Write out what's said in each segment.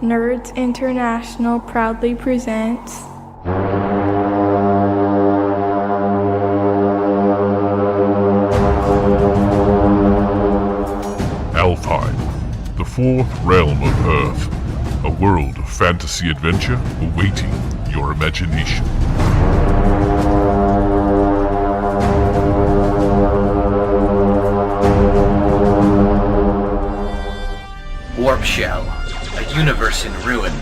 Nerds International proudly presents Alpine, the fourth realm of Earth, a world of fantasy adventure awaiting your imagination. Warp Shell, a universe in ruin.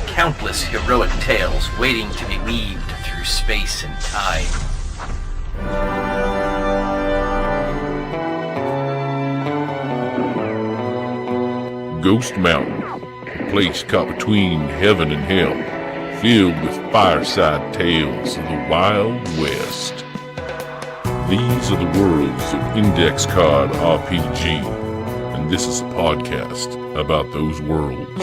Countless heroic tales waiting to be weaved through space and time. Ghost Mountain, a place caught between heaven and hell, filled with fireside tales of the Wild West. These are the worlds of Index Card RPG, and this is a podcast about those worlds.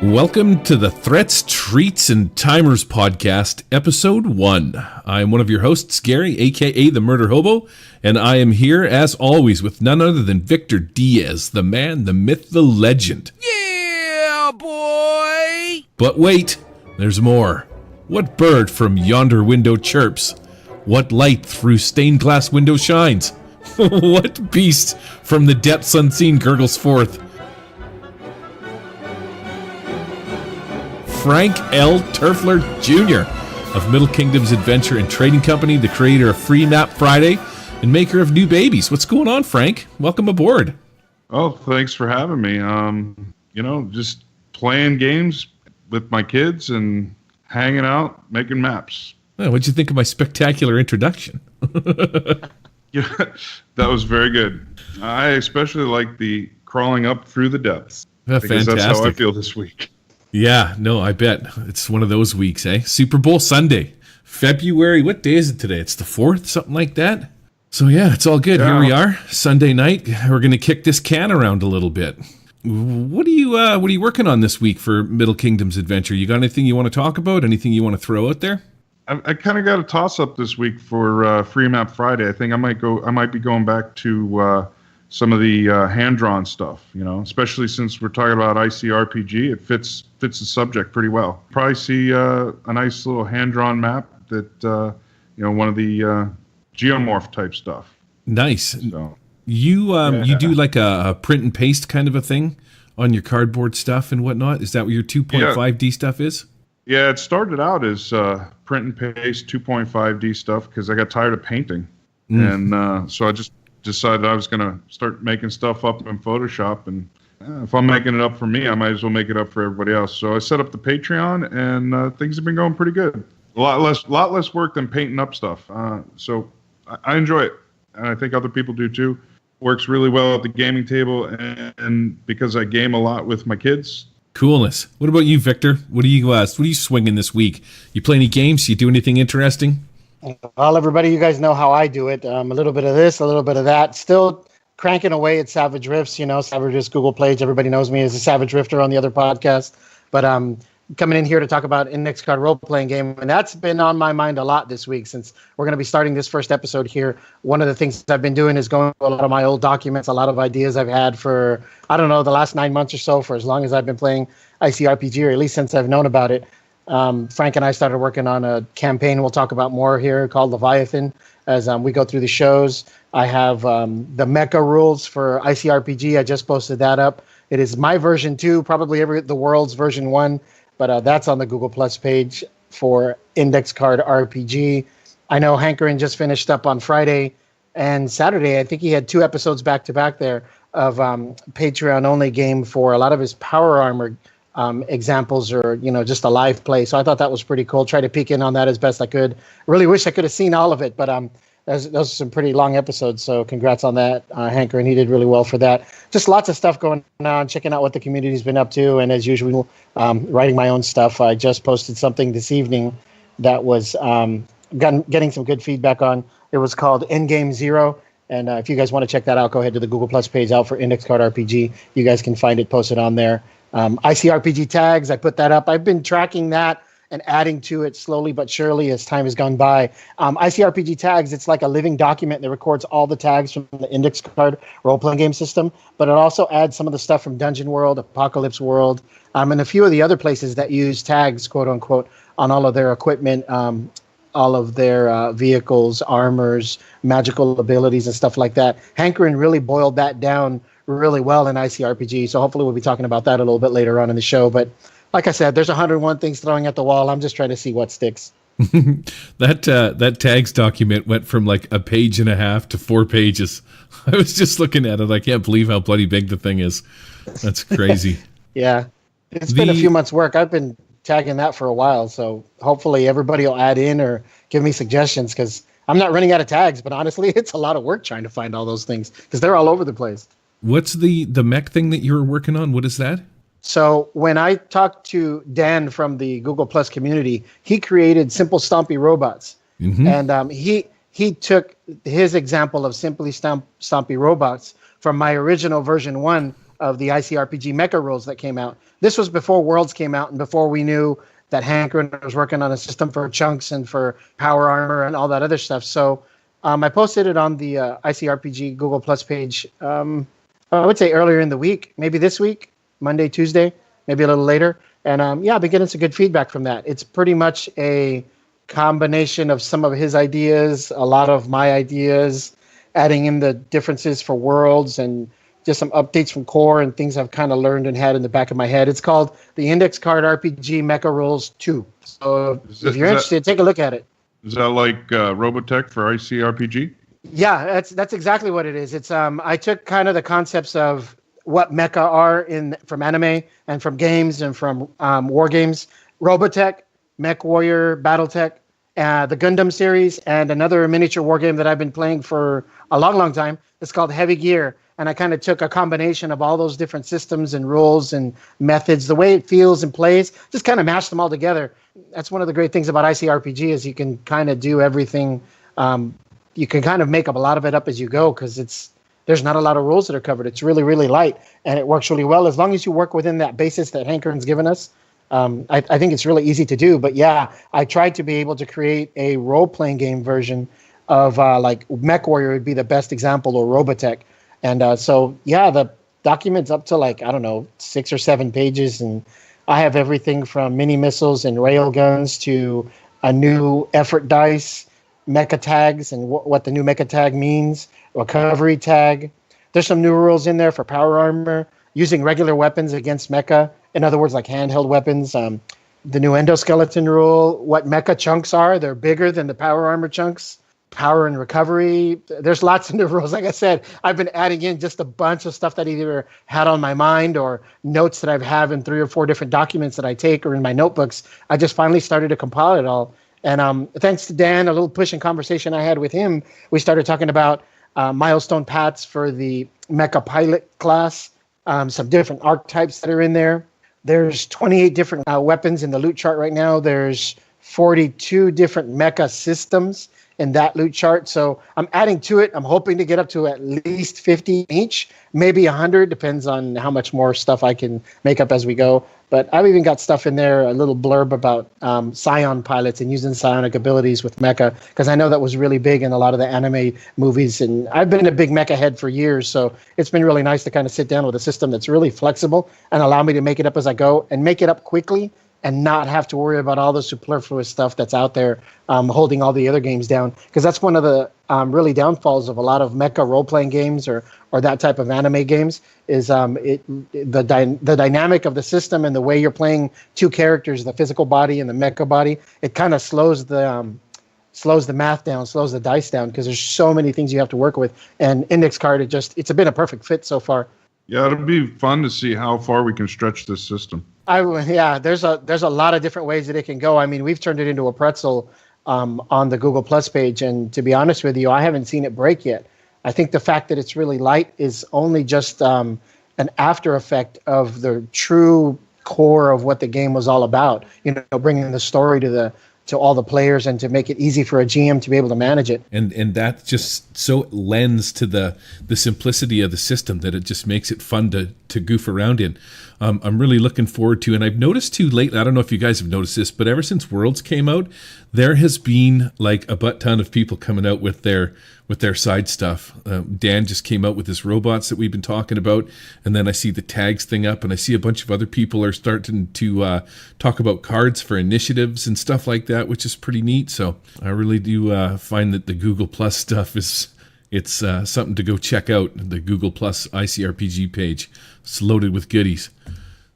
Welcome to the Threats, Treats, and Timers podcast, episode 1. I'm one of your hosts, Gary, aka the Murder Hobo, and I am here, as always, with none other than Victor Diaz, the man, the myth, the legend. Yeah, boy! But wait, there's more. What bird from yonder window chirps? What light through stained glass window shines? What beast from the depths unseen gurgles forth? Frank L. Turfler Jr. of Middle Kingdom's Adventure and Trading Company, the creator of Free Map Friday, and maker of New Babies. What's going on, Frank? Welcome aboard. Oh, thanks for having me. Just playing games with my kids and hanging out, making maps. Oh, what'd you think of my spectacular introduction? Yeah, that was very good. I especially like the crawling up through the depths. Because Fantastic. That's how I feel this week. Yeah, no, I bet. It's one of those weeks, eh? Super Bowl Sunday. February, what day is it today? It's the 4th, something like that? So yeah, it's all good. Yeah. Here we are, Sunday night. We're going to kick this can around a little bit. What are you working on this week for Middle Kingdom's Adventure? You got anything you want to talk about? Anything you want to throw out there? I kind of got a toss-up this week for Free Map Friday. I think I might be going back to some of the hand-drawn stuff, especially since we're talking about ICRPG. It fits the subject pretty well. Probably see a nice little hand-drawn map that, one of the geomorph type stuff. Nice. So, you do like a print and paste kind of a thing on your cardboard stuff and whatnot? Is that what your 2.5D stuff is? Yeah, it started out as print and paste 2.5D stuff because I got tired of painting. And so I just decided I was going to start making stuff up in Photoshop. And if I'm making it up for me, I might as well make it up for everybody else. So I set up the Patreon, and things have been going pretty good. A lot less work than painting up stuff. So I enjoy it, and I think other people do too. Works really well at the gaming table, and because I game a lot with my kids. Coolness. What about you, Victor? What are you swinging this week? You play any games? You do anything interesting? Well, everybody, you guys know how I do it. A little bit of this, a little bit of that. Still cranking away at Savage Rifts. Savage Rifts Google page. Everybody knows me as a Savage Rifter on the other podcast. But coming in here to talk about Index Card role-playing game, and that's been on my mind a lot this week since we're going to be starting this first episode here. One of the things I've been doing is going through a lot of my old documents, a lot of ideas I've had for, the last 9 months or so, for as long as I've been playing ICRPG, or at least since I've known about it. Frank and I started working on a campaign we'll talk about more here called Leviathan as we go through the shows. I have the Mecha rules for ICRPG. I just posted that up. It is my version 2, probably the world's version 1. But that's on the Google Plus page for Index Card RPG. I know Hankerin just finished up on Friday and Saturday. I think he had 2 episodes back-to-back there of Patreon-only game for a lot of his Power Armor examples or, just a live play. So I thought that was pretty cool. Try to peek in on that as best I could. Really wish I could have seen all of it, but those are some pretty long episodes, so congrats on that, Hanker, and he did really well for that. Just lots of stuff going on, checking out what the community's been up to, and as usual, writing my own stuff. I just posted something this evening that was getting some good feedback on. It was called Endgame Zero, and if you guys want to check that out, go ahead to the Google Plus page out for Index Card RPG. You guys can find it posted on there. ICRPG tags, I put that up. I've been tracking that and adding to it slowly but surely as time has gone by. ICRPG tags, it's like a living document that records all the tags from the index card role-playing game system, but it also adds some of the stuff from Dungeon World, Apocalypse World, and a few of the other places that use tags, quote unquote, on all of their equipment, all of their vehicles, armors, magical abilities, and stuff like that. Hankerin really boiled that down really well in ICRPG, so hopefully we'll be talking about that a little bit later on in the show. But like I said, there's 101 things throwing at the wall. I'm just trying to see what sticks. That tags document went from like a page and a half to 4 pages. I was just looking at it. I can't believe how bloody big the thing is. That's crazy. Yeah. It's been a few months' work. I've been tagging that for a while, so hopefully everybody will add in or give me suggestions, because I'm not running out of tags, but honestly, it's a lot of work trying to find all those things because they're all over the place. What's the mech thing that you're working on? What is that? So when I talked to Dan from the Google Plus community, he created simple Stompy robots. Mm-hmm. And he took his example of simply Stompy robots from my original version 1 of the ICRPG Mecha rules that came out. This was before Worlds came out and before we knew that Hankerin was working on a system for chunks and for power armor and all that other stuff. So I posted it on the ICRPG Google Plus page, I would say earlier in the week, maybe this week. Monday, Tuesday, maybe a little later. And I've been getting some good feedback from that. It's pretty much a combination of some of his ideas, a lot of my ideas, adding in the differences for worlds and just some updates from core and things I've kind of learned and had in the back of my head. It's called the Index Card RPG Mecha Rules 2. So if you're interested, take a look at it. Is that like Robotech for ICRPG? Yeah, that's exactly what it is. It's I took kind of the concepts of what mecha are from anime and from games and from war games. Robotech, Mech Warrior, Battletech, the Gundam series, and another miniature war game that I've been playing for a long, long time. It's called Heavy Gear. And I kind of took a combination of all those different systems and rules and methods, the way it feels and plays, just kind of mashed them all together. That's one of the great things about ICRPG is you can kind of do everything. You can kind of make up a lot of it up as you go because there's not a lot of rules that are covered. It's really, really light, and it works really well as long as you work within that basis that Hankerin's given us. I think it's really easy to do. But yeah, I tried to be able to create a role-playing game version of like Mech Warrior would be the best example, or Robotech. And so yeah, the document's up to like, I don't know, 6 or 7 pages, and I have everything from mini missiles and rail guns to a new effort dice, mecha tags, and what the new mecha tag means, recovery tag. There's some new rules in there for power armor, using regular weapons against mecha. In other words, like handheld weapons. The new endoskeleton rule, what mecha chunks are. They're bigger than the power armor chunks. Power and recovery. There's lots of new rules. Like I said, I've been adding in just a bunch of stuff that I either had on my mind or notes that I have in 3 or 4 different documents that I take or in my notebooks. I just finally started to compile it all. And thanks to Dan, a little push and conversation I had with him, we started talking about milestone paths for the Mecha pilot class, some different archetypes that are in there. There's 28 different weapons in the loot chart right now. There's 42 different mecha systems in that loot chart. So I'm adding to it. I'm hoping to get up to at least 50 each, maybe 100, depends on how much more stuff I can make up as we go. But I've even got stuff in there, a little blurb about psion pilots and using psionic abilities with mecha, because I know that was really big in a lot of the anime movies. And I've been a big mecha head for years, so it's been really nice to kind of sit down with a system that's really flexible and allow me to make it up as I go and make it up quickly and not have to worry about all the superfluous stuff that's out there holding all the other games down. Because that's one of the really downfalls of a lot of mecha role-playing games or that type of anime games is the dynamic of the system and the way you're playing 2 characters, the physical body and the mecha body. It kind of slows the math down, slows the dice down, because there's so many things you have to work with. And Index Card, it's been a perfect fit so far. Yeah, it'll be fun to see how far we can stretch this system. There's a lot of different ways that it can go. I mean, we've turned it into a pretzel on the Google Plus page, and to be honest with you, I haven't seen it break yet. I think the fact that it's really light is only just an after effect of the true core of what the game was all about. You know, bringing the story to to all the players and to make it easy for a GM to be able to manage it. And that just so lends to the simplicity of the system that it just makes it fun to goof around in. I'm really looking forward to, and I've noticed too lately, I don't know if you guys have noticed this, but ever since Worlds came out, there has been like a butt ton of people coming out with their side stuff. Dan just came out with his robots that we've been talking about, and then I see the tags thing up, and I see a bunch of other people are starting to talk about cards for initiatives and stuff like that, which is pretty neat. So I really do find that the Google Plus stuff it's something to go check out. The Google Plus ICRPG page, it's loaded with goodies.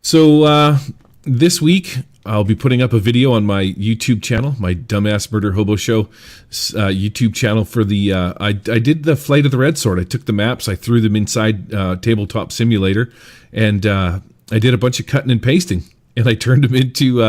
So this week I'll be putting up a video on my YouTube channel, my Dumbass Murder Hobo Show YouTube channel for the, I did the Flight of the Red Sword. I took the maps, I threw them inside Tabletop Simulator, and I did a bunch of cutting and pasting. And I turned them into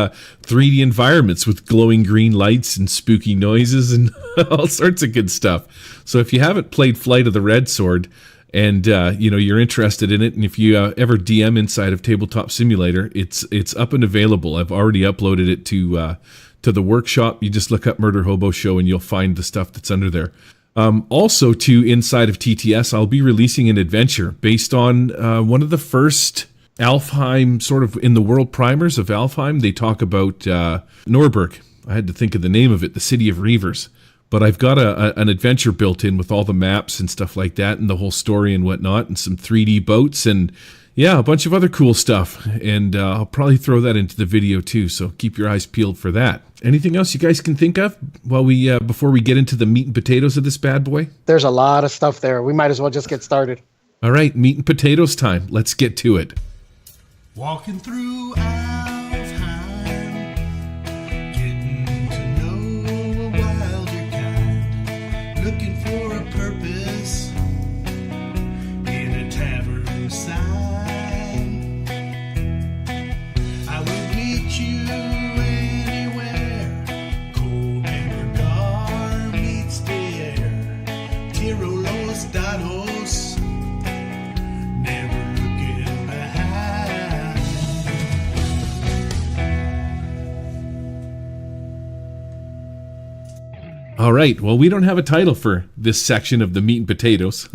3D environments with glowing green lights and spooky noises and all sorts of good stuff. So if you haven't played Flight of the Red Sword and you're interested in it, and if you ever DM inside of Tabletop Simulator, it's up and available. I've already uploaded it to the workshop. You just look up Murder Hobo Show and you'll find the stuff that's under there. Also, to inside of TTS, I'll be releasing an adventure based on one of the first Alfheim, sort of in the world primers of Alfheim. They talk about Norberg. I had to think of the name of it, the City of Reavers. But I've got an adventure built in with all the maps and stuff like that, and the whole story and whatnot, and some 3D boats, and yeah, a bunch of other cool stuff. And I'll probably throw that into the video too, so keep your eyes peeled for that. Anything else you guys can think of while before we get into the meat and potatoes of this bad boy? There's a lot of stuff there. We might as well just get started. All right, meat and potatoes time. Let's get to it. Walking through Alfheim, getting to know a wilder kind, looking for a purpose in a tavern sign. I will meet you anywhere, cold and gar meets the air, Tirolos Dados, never looking behind. All right, well, we don't have a title for this section of the meat and potatoes.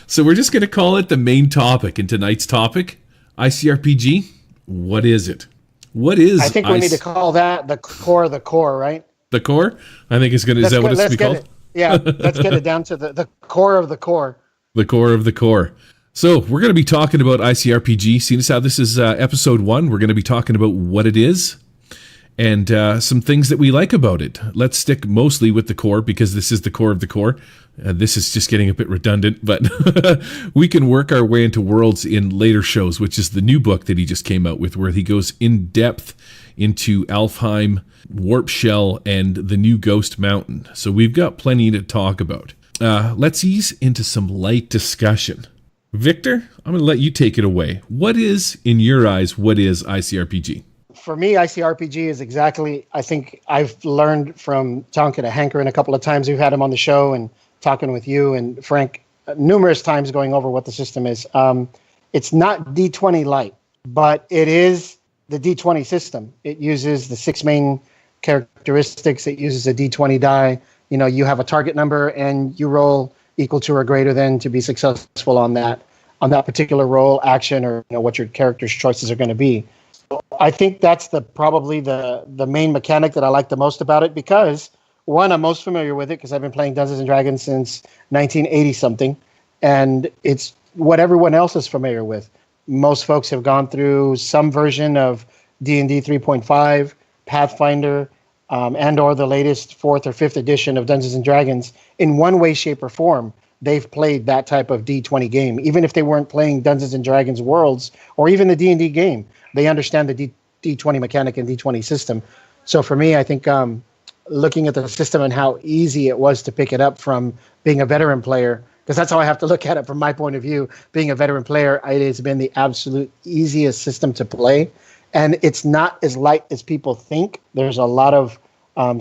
So we're just going to call it the main topic. And tonight's topic, ICRPG, what is it? What is I think we need to call that the core of the core, right? The core? I think it's going to, is that what it's going to be called? Yeah, let's get it down to the core of the core. The core of the core. So we're going to be talking about ICRPG. Seeing as how this is episode 1, we're going to be talking about what it is and some things that we like about it. Let's stick mostly with the core because this is the core of the core. This is just getting a bit redundant, but we can work our way into Worlds in later shows, which is the new book that he just came out with, where he goes in depth into Alfheim, Warp Shell, and the new Ghost Mountain. So we've got plenty to talk about. Let's ease into some light discussion. Victor, I'm going to let you take it away. What is, in your eyes, what is ICRPG? For me, ICRPG is exactly, I think I've learned from talking to Hankerin a couple of times. We've had him on the show and talking with you and Frank numerous times going over what the system is. It's not D20 light, but it is the D20 system. It uses the 6 main characteristics. It uses a D20 die. You know, you have a target number and you roll equal to or greater than to be successful on that particular roll, action, or what your character's choices are going to be. I think that's probably the main mechanic that I like the most about it because, one, I'm most familiar with it because I've been playing Dungeons & Dragons since 1980-something, and it's what everyone else is familiar with. Most folks have gone through some version of D&D 3.5, Pathfinder, and or the latest 4th or 5th edition of Dungeons & Dragons. In one way, shape, or form, they've played that type of D20 game. Even if they weren't playing Dungeons & Dragons Worlds or even the D&D game, they understand the D20 mechanic and D20 system. So for me, I think looking at the system and how easy it was to pick it up from being a veteran player, because that's how I have to look at it from my point of view. Being a veteran player, it has been the absolute easiest system to play. And it's not as light as people think. There's a lot of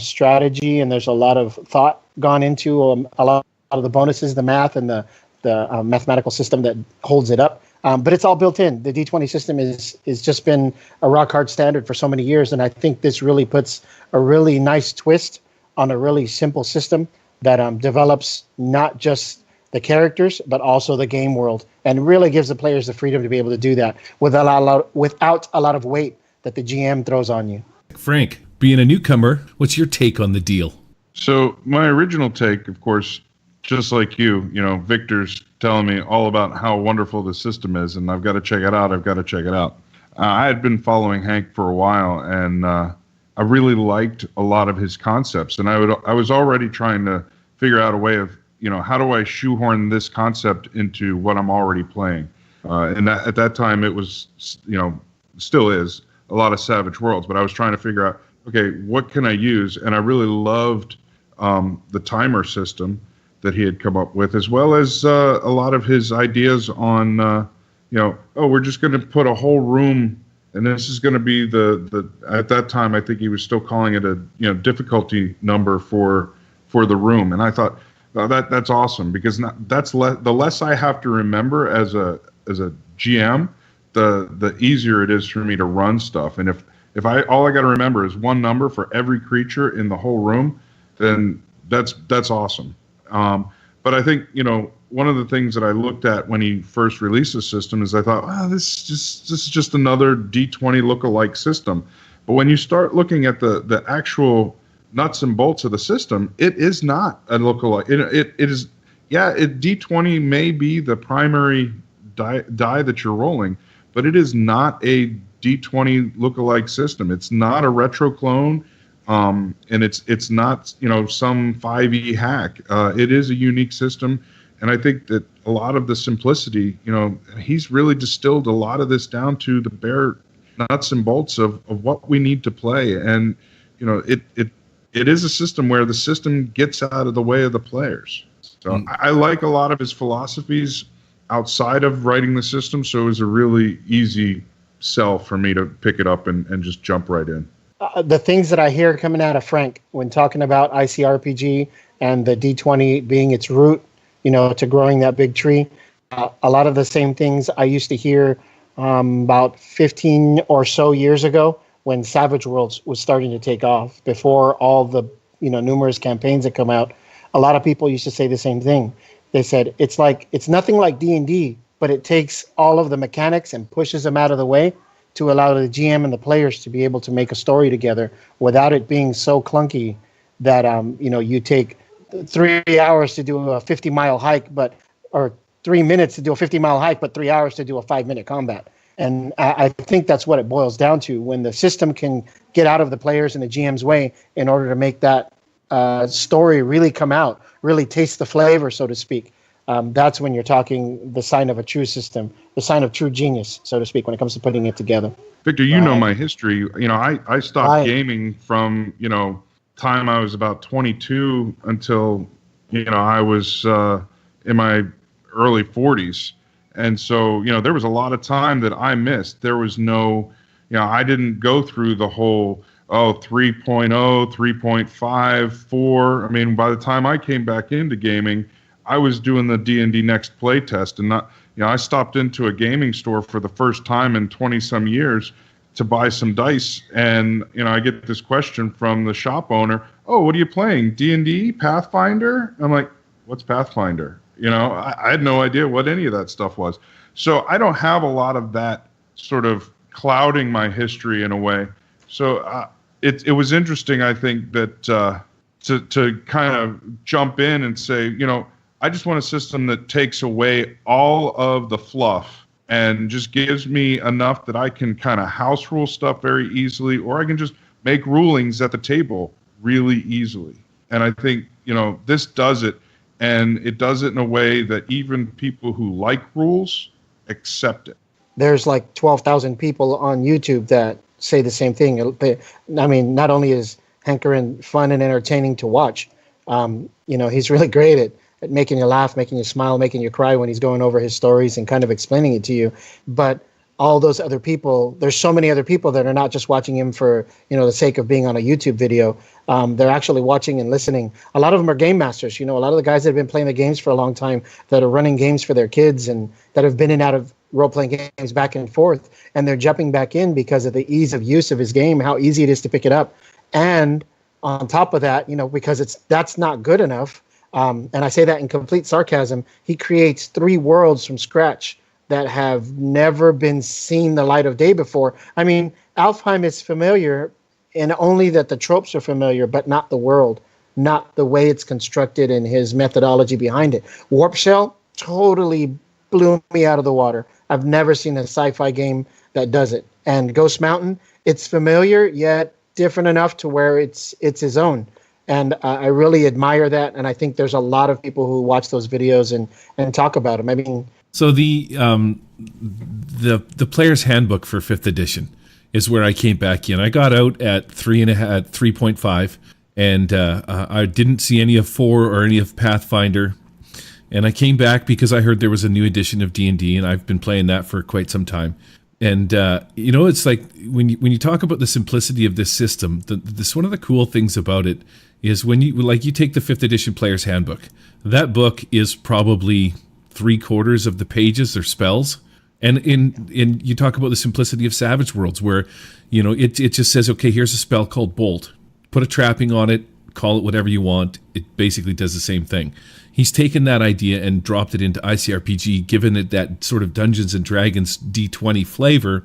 strategy and there's a lot of thought gone into a lot of the bonuses, the math, and the mathematical system that holds it up. But it's all built in. The D20 system is just been a rock hard standard for so many years, and I think this really puts a really nice twist on a really simple system that develops not just the characters but also the game world, and really gives the players the freedom to be able to do that without a lot of weight that the GM throws on you. Frank, being a newcomer, what's your take on the deal? So my original take, of course, just like you, Victor's telling me all about how wonderful the system is, and I've got to check it out. I had been following Hank for a while, and I really liked a lot of his concepts, and I was already trying to figure out a way of, how do I shoehorn this concept into what I'm already playing? And at that time, it was, still is a lot of Savage Worlds, but I was trying to figure out, okay, what can I use? And I really loved the timer system that he had come up with, as well as a lot of his ideas on, we're just going to put a whole room, and this is going to be the at that time, I think he was still calling it a difficulty number for the room. And I thought, that's awesome, because the less I have to remember as a GM, the easier it is for me to run stuff. And if all I got to remember is one number for every creature in the whole room, then that's awesome. But I think, one of the things that I looked at when he first released the system is I thought, this is just another D20 lookalike system. But when you start looking at the actual nuts and bolts of the system, it is not a lookalike. It is, D20 may be the primary die that you're rolling, but it is not a D20 lookalike system. It's not a retro clone. And it's not, some 5e hack. It is a unique system. And I think that a lot of the simplicity, he's really distilled a lot of this down to the bare nuts and bolts of what we need to play. And, it is a system where the system gets out of the way of the players. So I like a lot of his philosophies outside of writing the system. So it was a really easy sell for me to pick it up and just jump right in. The things that I hear coming out of Frank when talking about ICRPG and the D20 being its root, to growing that big tree, a lot of the same things I used to hear about 15 or so years ago when Savage Worlds was starting to take off, before all the numerous campaigns that come out. A lot of people used to say the same thing. They said it's nothing like D&D, but it takes all of the mechanics and pushes them out of the way to allow the GM and the players to be able to make a story together without it being so clunky that you take 3 hours to do a 50-mile hike, or 3 minutes to do a 50-mile hike, but 3 hours to do a 5-minute combat. And I think that's what it boils down to. When the system can get out of the players and the GM's way in order to make that story really come out, really taste the flavor, so to speak. That's when you're talking the sign of a true system, the sign of true genius, so to speak, when it comes to putting it together. Victor, you know my history. I stopped gaming from, time I was about 22 until, I was in my early 40s. And so, there was a lot of time that I missed. There was no, I didn't go through the whole, 3.0, 3.5, 4. I mean, by the time I came back into gaming, I was doing the D&D Next play test, and I stopped into a gaming store for the first time in 20 some years to buy some dice, and I get this question from the shop owner, what are you playing, D&D, Pathfinder? I'm like, what's Pathfinder? I had no idea what any of that stuff was. So I don't have a lot of that sort of clouding my history in a way. So it was interesting, I think, that to kind of jump in and say, I just want a system that takes away all of the fluff and just gives me enough that I can kind of house rule stuff very easily, or I can just make rulings at the table really easily. And I think, this does it. And it does it in a way that even people who like rules accept it. There's like 12,000 people on YouTube that say the same thing. Not only is Hankerin fun and entertaining to watch, he's really great at making you laugh, making you smile, making you cry when he's going over his stories and kind of explaining it to you. But all those other people, there's so many other people that are not just watching him for, the sake of being on a YouTube video. They're actually watching and listening. A lot of them are game masters. A lot of the guys that have been playing the games for a long time, that are running games for their kids and that have been in role-playing games back and forth, and they're jumping back in because of the ease of use of his game, how easy it is to pick it up. And on top of that, because that's not good enough, and I say that in complete sarcasm, he creates 3 worlds from scratch that have never been seen the light of day before. I mean, Alfheim is familiar, and only that the tropes are familiar, but not the world, not the way it's constructed and his methodology behind it. Warp Shell totally blew me out of the water. I've never seen a sci-fi game that does it. And Ghost Mountain, it's familiar, yet different enough to where it's his own. And I really admire that, and I think there's a lot of people who watch those videos and talk about them. I mean, so the player's handbook for 5th edition is where I came back in. I got out at 3.5, and I didn't see any of 4 or any of Pathfinder. And I came back because I heard there was a new edition of D&D, and I've been playing that for quite some time. And it's like when you talk about the simplicity of this system, this one of the cool things about it is when you take the 5th edition player's handbook. That book is probably 3/4 of the pages are spells. And in you talk about the simplicity of Savage Worlds, where it just says, okay, here's a spell called Bolt. Put a trapping on it, call it whatever you want. It basically does the same thing. He's taken that idea and dropped it into ICRPG, given it that sort of Dungeons and Dragons D20 flavor,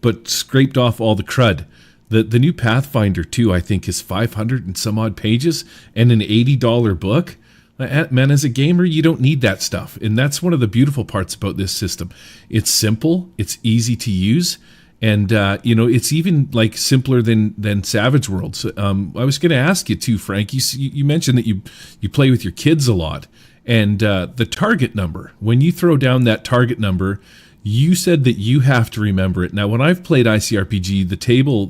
but scraped off all the crud. The new Pathfinder 2, I think, is 500 and some odd pages and an $80 book. Man, as a gamer, you don't need that stuff. And that's one of the beautiful parts about this system. It's simple, it's easy to use, and it's even like simpler than Savage Worlds. I was going to ask you too, Frank. You mentioned that you play with your kids a lot, and the target number. When you throw down that target number, you said that you have to remember it. Now, when I've played ICRPG,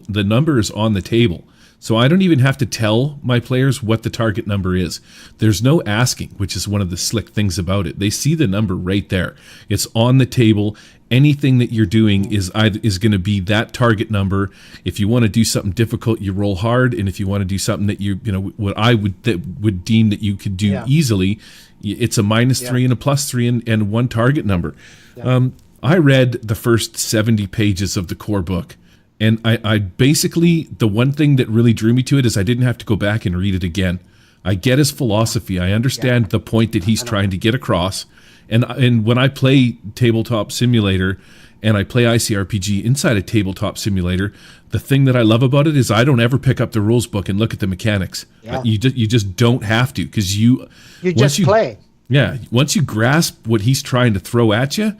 the number is on the table. So I don't even have to tell my players what the target number is. There's no asking, which is one of the slick things about it. They see the number right there. It's on the table. Anything that you're doing is going to be that target number. If you want to do something difficult, you roll hard, and if you want to do something that what I would deem that you could do easily, it's a -3 and a +3 and one target number. Yeah. I read the first 70 pages of the core book. And I basically, the one thing that really drew me to it is I didn't have to go back and read it again. I get his philosophy. I understand the point that he's trying to get across. And when I play Tabletop Simulator and I play ICRPG inside a Tabletop Simulator, the thing that I love about it is I don't ever pick up the rules book and look at the mechanics. Yeah. You just don't have to, because you just play. Yeah, once you grasp what he's trying to throw at you,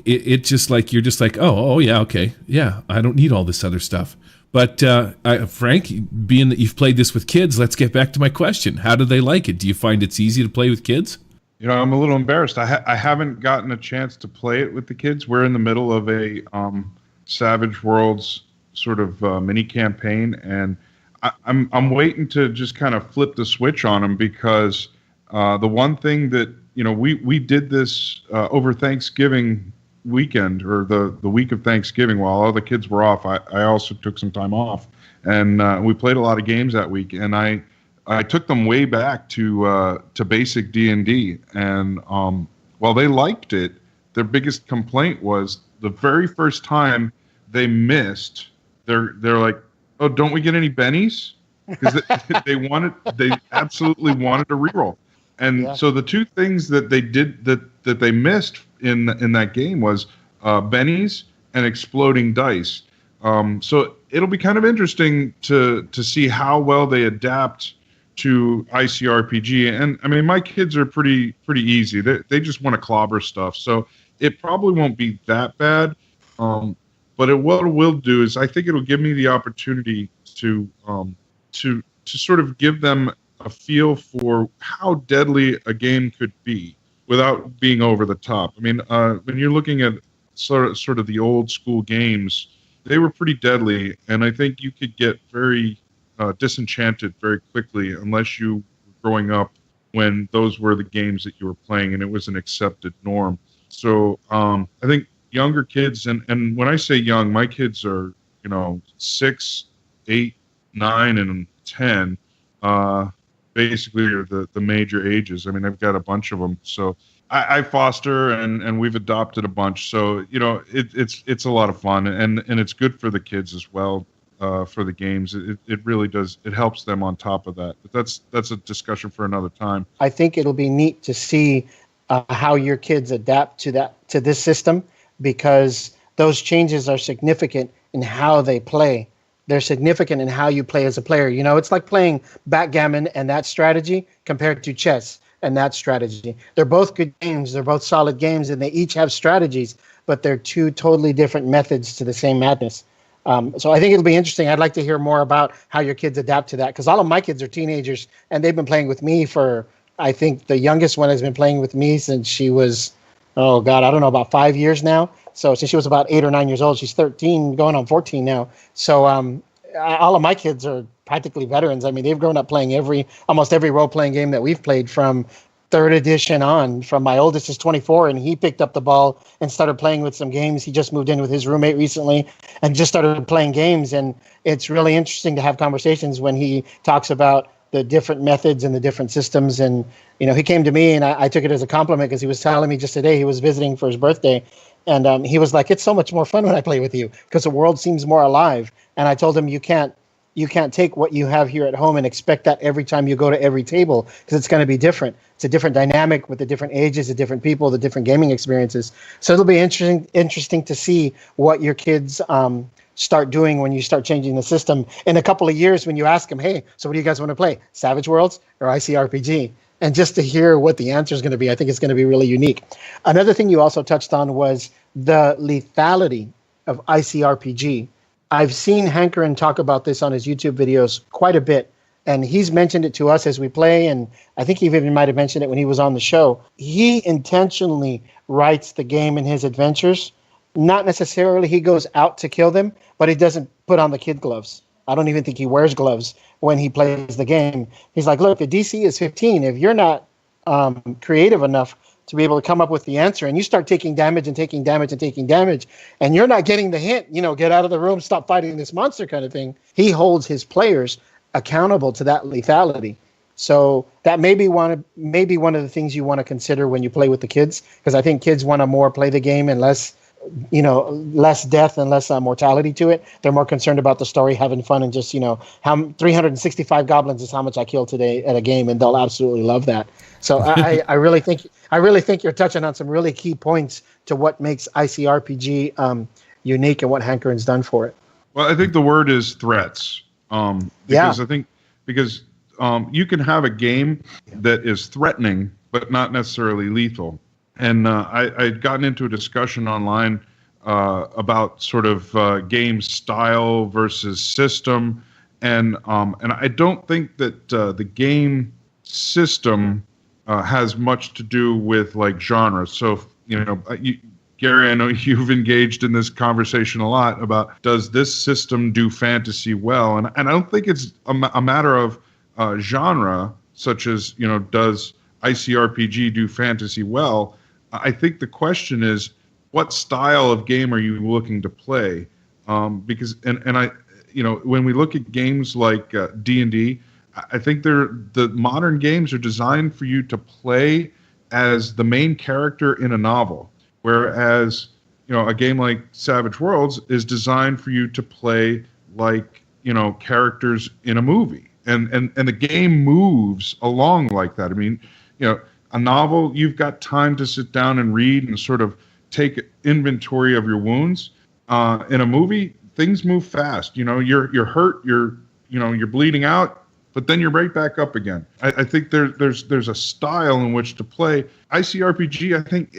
it's just like you're just like, oh yeah, okay, yeah, I don't need all this other stuff. But Frank, being that you've played this with kids, let's get back to my question. How do they like it? Do you find it's easy to play with kids? I'm a little embarrassed. I haven't gotten a chance to play it with the kids. We're in the middle of a Savage Worlds sort of mini campaign, and I'm waiting to just kind of flip the switch on them, because the one thing that we did this over Thanksgiving weekend, or the week of Thanksgiving, while all the kids were off. I also took some time off, and we played a lot of games that week. And I took them way back to basic D&D, and while they liked it, their biggest complaint was the very first time they missed. They're like, "Oh, don't we get any bennies?" Because they absolutely wanted to reroll. And so the two things that they did that they missed in that game was bennies and exploding dice. So it'll be kind of interesting to see how well they adapt to ICRPG. And I mean, my kids are pretty easy. They just want to clobber stuff. So it probably won't be that bad. But what it will do is, I think it'll give me the opportunity to sort of give them a feel for how deadly a game could be without being over the top. I mean, when you're looking at sort of the old school games, they were pretty deadly, and I think you could get very disenchanted very quickly unless you were growing up when those were the games that you were playing and it was an accepted norm. So I think younger kids, and when I say young, my kids are 6, 8, 9, and 10. Basically are the major ages. I mean, I've got a bunch of them. So I foster and we've adopted a bunch, so it's a lot of fun, and it's good for the kids as well. For the games, it really does. It helps them on top of that. But that's a discussion for another time. I think it'll be neat to see how your kids adapt to this system, because those changes are significant in how they play. They're significant in how you play as a player. It's like playing backgammon and that strategy compared to chess and that strategy. They're both good games. They're both solid games, and they each have strategies, but they're two totally different methods to the same madness. So I think it'll be interesting. I'd like to hear more about how your kids adapt to that, because all of my kids are teenagers, and they've been playing with me for, I think the youngest one has been playing with me since she was, oh God, I don't know, about 5 years now. So since she was about 8 or 9 years old, she's 13, going on 14 now. So all of my kids are practically veterans. I mean, they've grown up playing almost every role-playing game that we've played from 3rd edition on. From my oldest is 24, and he picked up the ball and started playing with some games. He just moved in with his roommate recently and just started playing games. And it's really interesting to have conversations when he talks about the different methods and the different systems. And, he came to me, and I took it as a compliment, because he was telling me just today he was visiting for his birthday. And he was like, it's so much more fun when I play with you, because the world seems more alive. And I told him, you can't take what you have here at home and expect that every time you go to every table, because it's going to be different. It's a different dynamic with the different ages, the different people, the different gaming experiences. So it'll be interesting to see what your kids start doing when you start changing the system in a couple of years, when you ask them, hey, so what do you guys want to play? Savage Worlds or ICRPG? And just to hear what the answer is going to be, I think it's going to be really unique. Another thing you also touched on was the lethality of ICRPG. I've seen Hankerin talk about this on his YouTube videos quite a bit, and he's mentioned it to us as we play, and I think he even might have mentioned it when he was on the show. He intentionally writes the game in his adventures. Not necessarily he goes out to kill them, but he doesn't put on the kid gloves. I don't even think he wears gloves when he plays the game. He's like, look, the DC is 15. If you're not creative enough to be able to come up with the answer, and you start taking damage and taking damage and taking damage, and you're not getting the hint, get out of the room, stop fighting this monster kind of thing, he holds his players accountable to that lethality. So that may be one of the things you want to consider when you play with the kids, because I think kids want to more play the game and less death and less mortality to it. They're more concerned about the story, having fun, and just, how 365 goblins is how much I killed today at a game, and they'll absolutely love that. So I really think you're touching on some really key points to what makes ICRPG unique and what Hankerin's done for it. Well, I think the word is threats. Because you can have a game that is threatening but not necessarily lethal. And I'd gotten into a discussion online about sort of game style versus system, and I don't think that the game system has much to do with like genre. So Gary, I know you've engaged in this conversation a lot about, does this system do fantasy well? And I don't think it's a matter of genre, such as does ICRPG do fantasy well? I think the question is, what style of game are you looking to play? Because when we look at games like D&D, I think the modern games are designed for you to play as the main character in a novel, whereas a game like Savage Worlds is designed for you to play like characters in a movie, and the game moves along like that. I mean, a novel, you've got time to sit down and read and sort of take inventory of your wounds. In a movie, things move fast. You're hurt, you're bleeding out, but then you're right back up again. I think there's a style in which to play. ICRPG, I think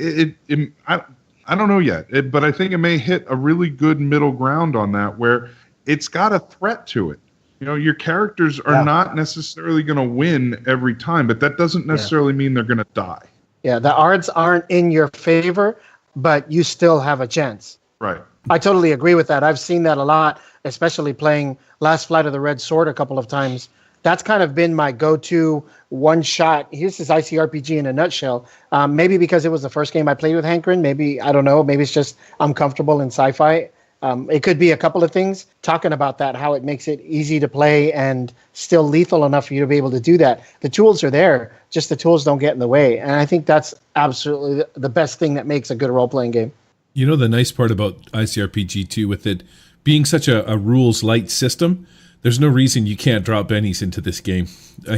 I don't know yet, but I think it may hit a really good middle ground on that, where it's got a threat to it. Your characters are not necessarily going to win every time, but that doesn't necessarily mean they're going to die. Yeah, the odds aren't in your favor, but you still have a chance. Right. I totally agree with that. I've seen that a lot, especially playing Last Flight of the Red Sword a couple of times. That's kind of been my go-to one-shot. Here's this ICRPG in a nutshell. Maybe because it was the first game I played with Hankerin. Maybe, I don't know. Maybe it's just I'm comfortable in sci-fi. It could be a couple of things. Talking about that, how it makes it easy to play and still lethal enough for you to be able to do that. The tools are there, just the tools don't get in the way. And I think that's absolutely the best thing that makes a good role-playing game. You know, the nice part about ICRPG 2 with it being such a rules light system, there's no reason you can't drop bennies into this game.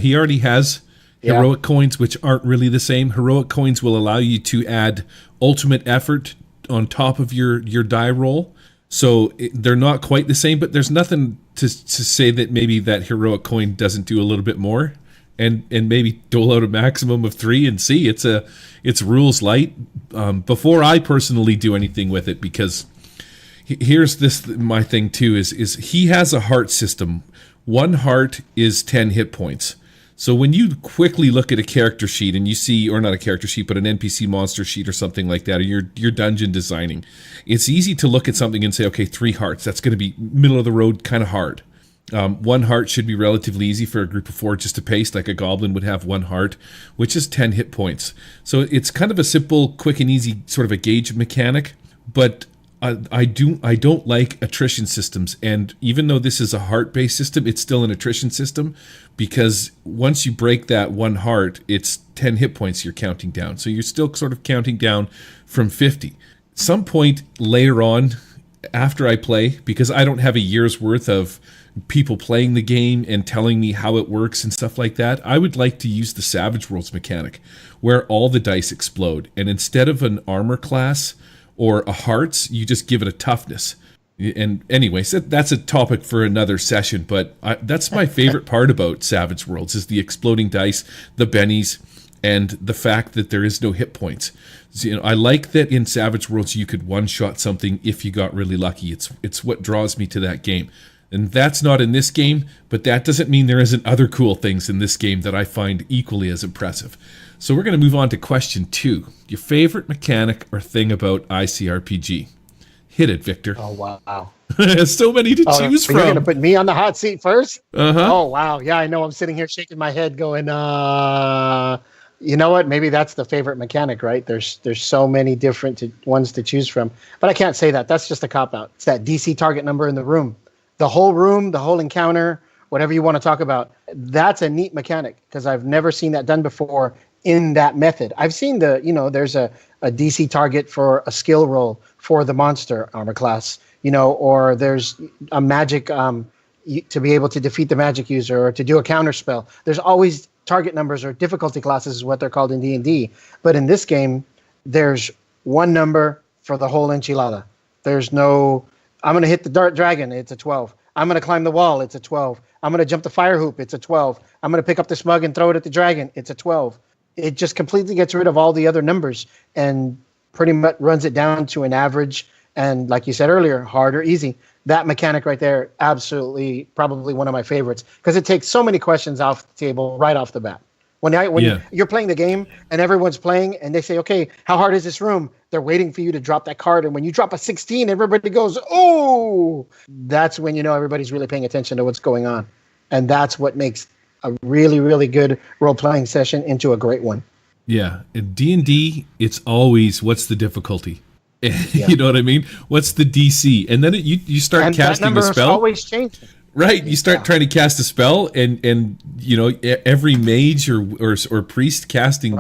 He already has heroic coins, which aren't really the same. Heroic coins will allow you to add ultimate effort on top of your die roll. So they're not quite the same, but there's nothing to say that maybe that heroic coin doesn't do a little bit more, and maybe dole out a maximum of 3 and see. It's rules light. Before I personally do anything with it, because here's my thing too is he has a heart system. 1 heart is 10 hit points. So when you quickly look at a character sheet and you see, or not a character sheet, but an NPC monster sheet or something like that, or you're dungeon designing, it's easy to look at something and say, okay, 3 hearts, that's going to be middle of the road, kind of hard. 1 heart should be relatively easy for a group of 4 just to paste, like a goblin would have 1 heart, which is 10 hit points. So it's kind of a simple, quick and easy sort of a gauge mechanic, but I don't like attrition systems, and even though this is a heart-based system, it's still an attrition system, because once you break that 1 heart, it's 10 hit points you're counting down. So you're still sort of counting down from 50. Some point later on, after I play, because I don't have a year's worth of people playing the game and telling me how it works and stuff like that, I would like to use the Savage Worlds mechanic, where all the dice explode, and instead of an armor class or a hearts, you just give it a toughness. And anyways, that's a topic for another session, but that's my favorite part about Savage Worlds is the exploding dice, the bennies, and the fact that there is no hit points. So, I like that in Savage Worlds you could one-shot something if you got really lucky. It's what draws me to that game. And that's not in this game, but that doesn't mean there isn't other cool things in this game that I find equally as impressive. So we're going to move on to question 2. Your favorite mechanic or thing about ICRPG? Hit it, Victor. Oh, wow. So many to choose from. You're going to put me on the hot seat first? Uh-huh. Oh, wow. Yeah, I know. I'm sitting here shaking my head going, you know what? Maybe that's the favorite mechanic, right? There's so many different ones to choose from. But I can't say that. That's just a cop-out. It's that DC target number in the room. The whole room, the whole encounter, whatever you want to talk about. That's a neat mechanic because I've never seen that done before in that method. I've seen there's a DC target for a skill roll for the monster armor class, or there's a magic to be able to defeat the magic user or to do a counter spell. There's always target numbers or difficulty classes is what they're called in D&D. But in this game, there's 1 number for the whole enchilada. There's no, I'm going to hit the dart dragon, it's a 12. I'm going to climb the wall, it's a 12. I'm going to jump the fire hoop, it's a 12. I'm going to pick up the smug and throw it at the dragon, it's a 12. It just completely gets rid of all the other numbers and pretty much runs it down to an average. And like you said earlier, hard or easy. That mechanic right there, absolutely, probably one of my favorites because it takes so many questions off the table right off the bat. When you're playing the game and everyone's playing and they say, okay, how hard is this room? They're waiting for you to drop that card. And when you drop a 16, everybody goes, oh, that's when everybody's really paying attention to what's going on. And that's what makes a really, really good role-playing session into a great one. Yeah. In D&D, it's always, what's the difficulty? Yeah. You know what I mean? What's the DC? And then you start and casting that number a spell. Is always changing. Right. You start trying to cast a spell and every mage or priest casting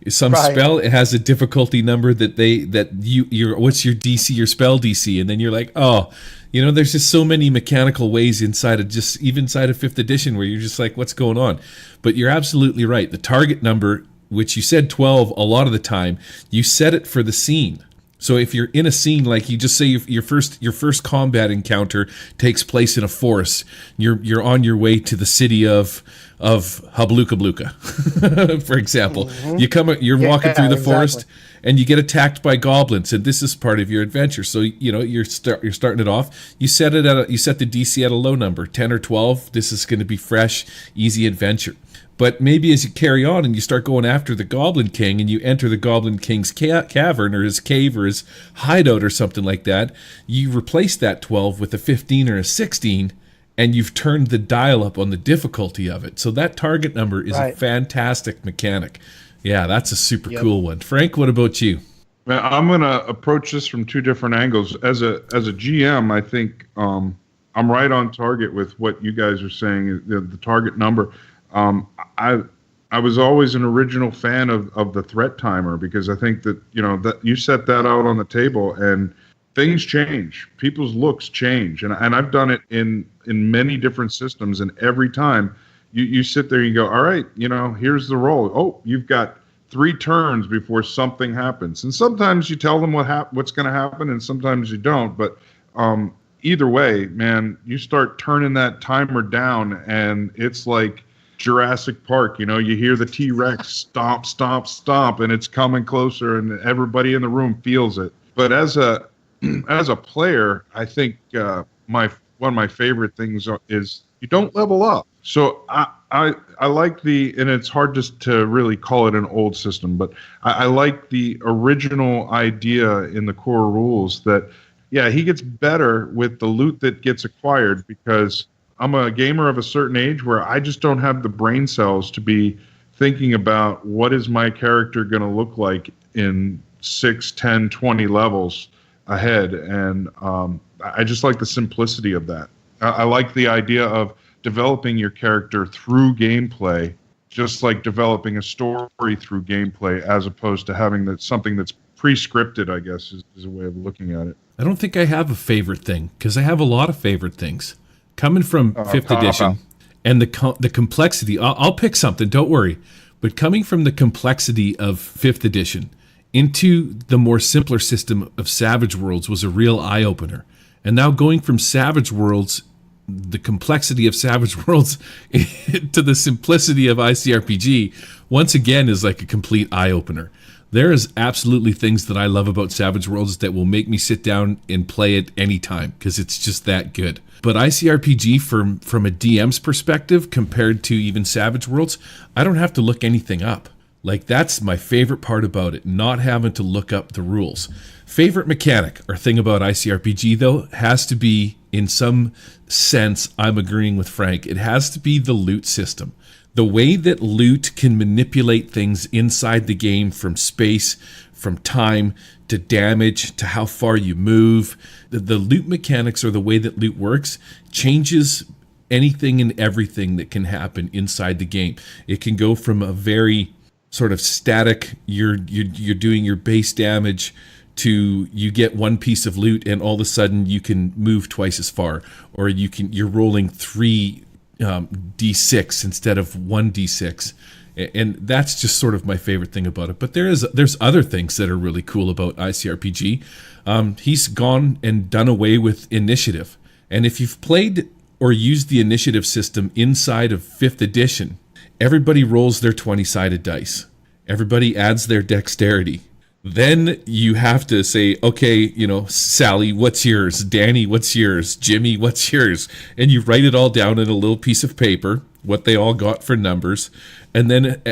some spell, it has a difficulty number what's your DC, your spell DC, and then you're like, oh, there's just so many mechanical ways inside of 5th edition where you're just like, what's going on? But you're absolutely right. The target number, which you said 12 a lot of the time, you set it for the scene. So if you're in a scene, like you just say your first combat encounter takes place in a forest, you're on your way to the city of Habluka, for example. Mm-hmm. You're walking through the forest and you get attacked by goblins, and this is part of your adventure. So you're starting it off. You set the DC at a low number, 10 or 12. This is going to be fresh, easy adventure. But maybe as you carry on and you start going after the Goblin King and you enter the Goblin King's cavern or his cave or his hideout or something like that, you replace that 12 with a 15 or a 16 and you've turned the dial up on the difficulty of it. So that target number is a fantastic mechanic. Yeah, that's a super cool one. Frank, what about you? Man, I'm going to approach this from two different angles. As a GM, I think I'm right on target with what you guys are saying, the target number. I was always an original fan of the threat timer, because I think that, that you set that out on the table and things change. People's looks change. And I've done it in many different systems, and every time you sit there and you go, all right, here's the roll. Oh, you've got 3 turns before something happens. And sometimes you tell them what's going to happen, and sometimes you don't. But either way, man, you start turning that timer down, and it's like Jurassic Park. You hear the T-Rex stomp, stomp, stomp, and it's coming closer, and everybody in the room feels it. But as a player, I think one of my favorite things is you don't level up. So I like and it's hard just to really call it an old system, but I like the original idea in the core rules that, yeah, he gets better with the loot that gets acquired, because I'm a gamer of a certain age where I just don't have the brain cells to be thinking about what is my character going to look like in 6, 10, 20 levels ahead. And I just like the simplicity of that. I like the idea of developing your character through gameplay, just like developing a story through gameplay, as opposed to having something that's pre-scripted, I guess, is a way of looking at it. I don't think I have a favorite thing, because I have a lot of favorite things. Coming from 5th edition and the complexity, I'll pick something, don't worry. But coming from the complexity of 5th edition into the more simpler system of Savage Worlds was a real eye-opener. And now going from Savage Worlds, the complexity of Savage Worlds, to the simplicity of ICRPG, once again is like a complete eye-opener. There is absolutely things that I love about Savage Worlds that will make me sit down and play it anytime, because it's just that good. But ICRPG, from a DM's perspective, compared to even Savage Worlds, I don't have to look anything up. Like, that's my favorite part about it, not having to look up the rules. Favorite mechanic or thing about ICRPG, though, has to be, in some sense, I'm agreeing with Frank, it has to be the loot system. The way that loot can manipulate things inside the game, from space, from time, to damage, to how far you move. The loot mechanics, or the way that loot works, changes anything and everything that can happen inside the game. It can go from a very sort of static, you're doing your base damage, to you get one piece of loot and all of a sudden you can move twice as far, or you're rolling 3 D6 instead of 1 D6. And that's just sort of my favorite thing about it. But there's other things that are really cool about ICRPG. He's gone and done away with initiative. And if you've played or used the initiative system inside of 5th edition, everybody rolls their 20-sided dice. Everybody adds their dexterity. Then you have to say, okay, Sally, what's yours? Danny, what's yours? Jimmy, what's yours? And you write it all down in a little piece of paper, what they all got for numbers. And then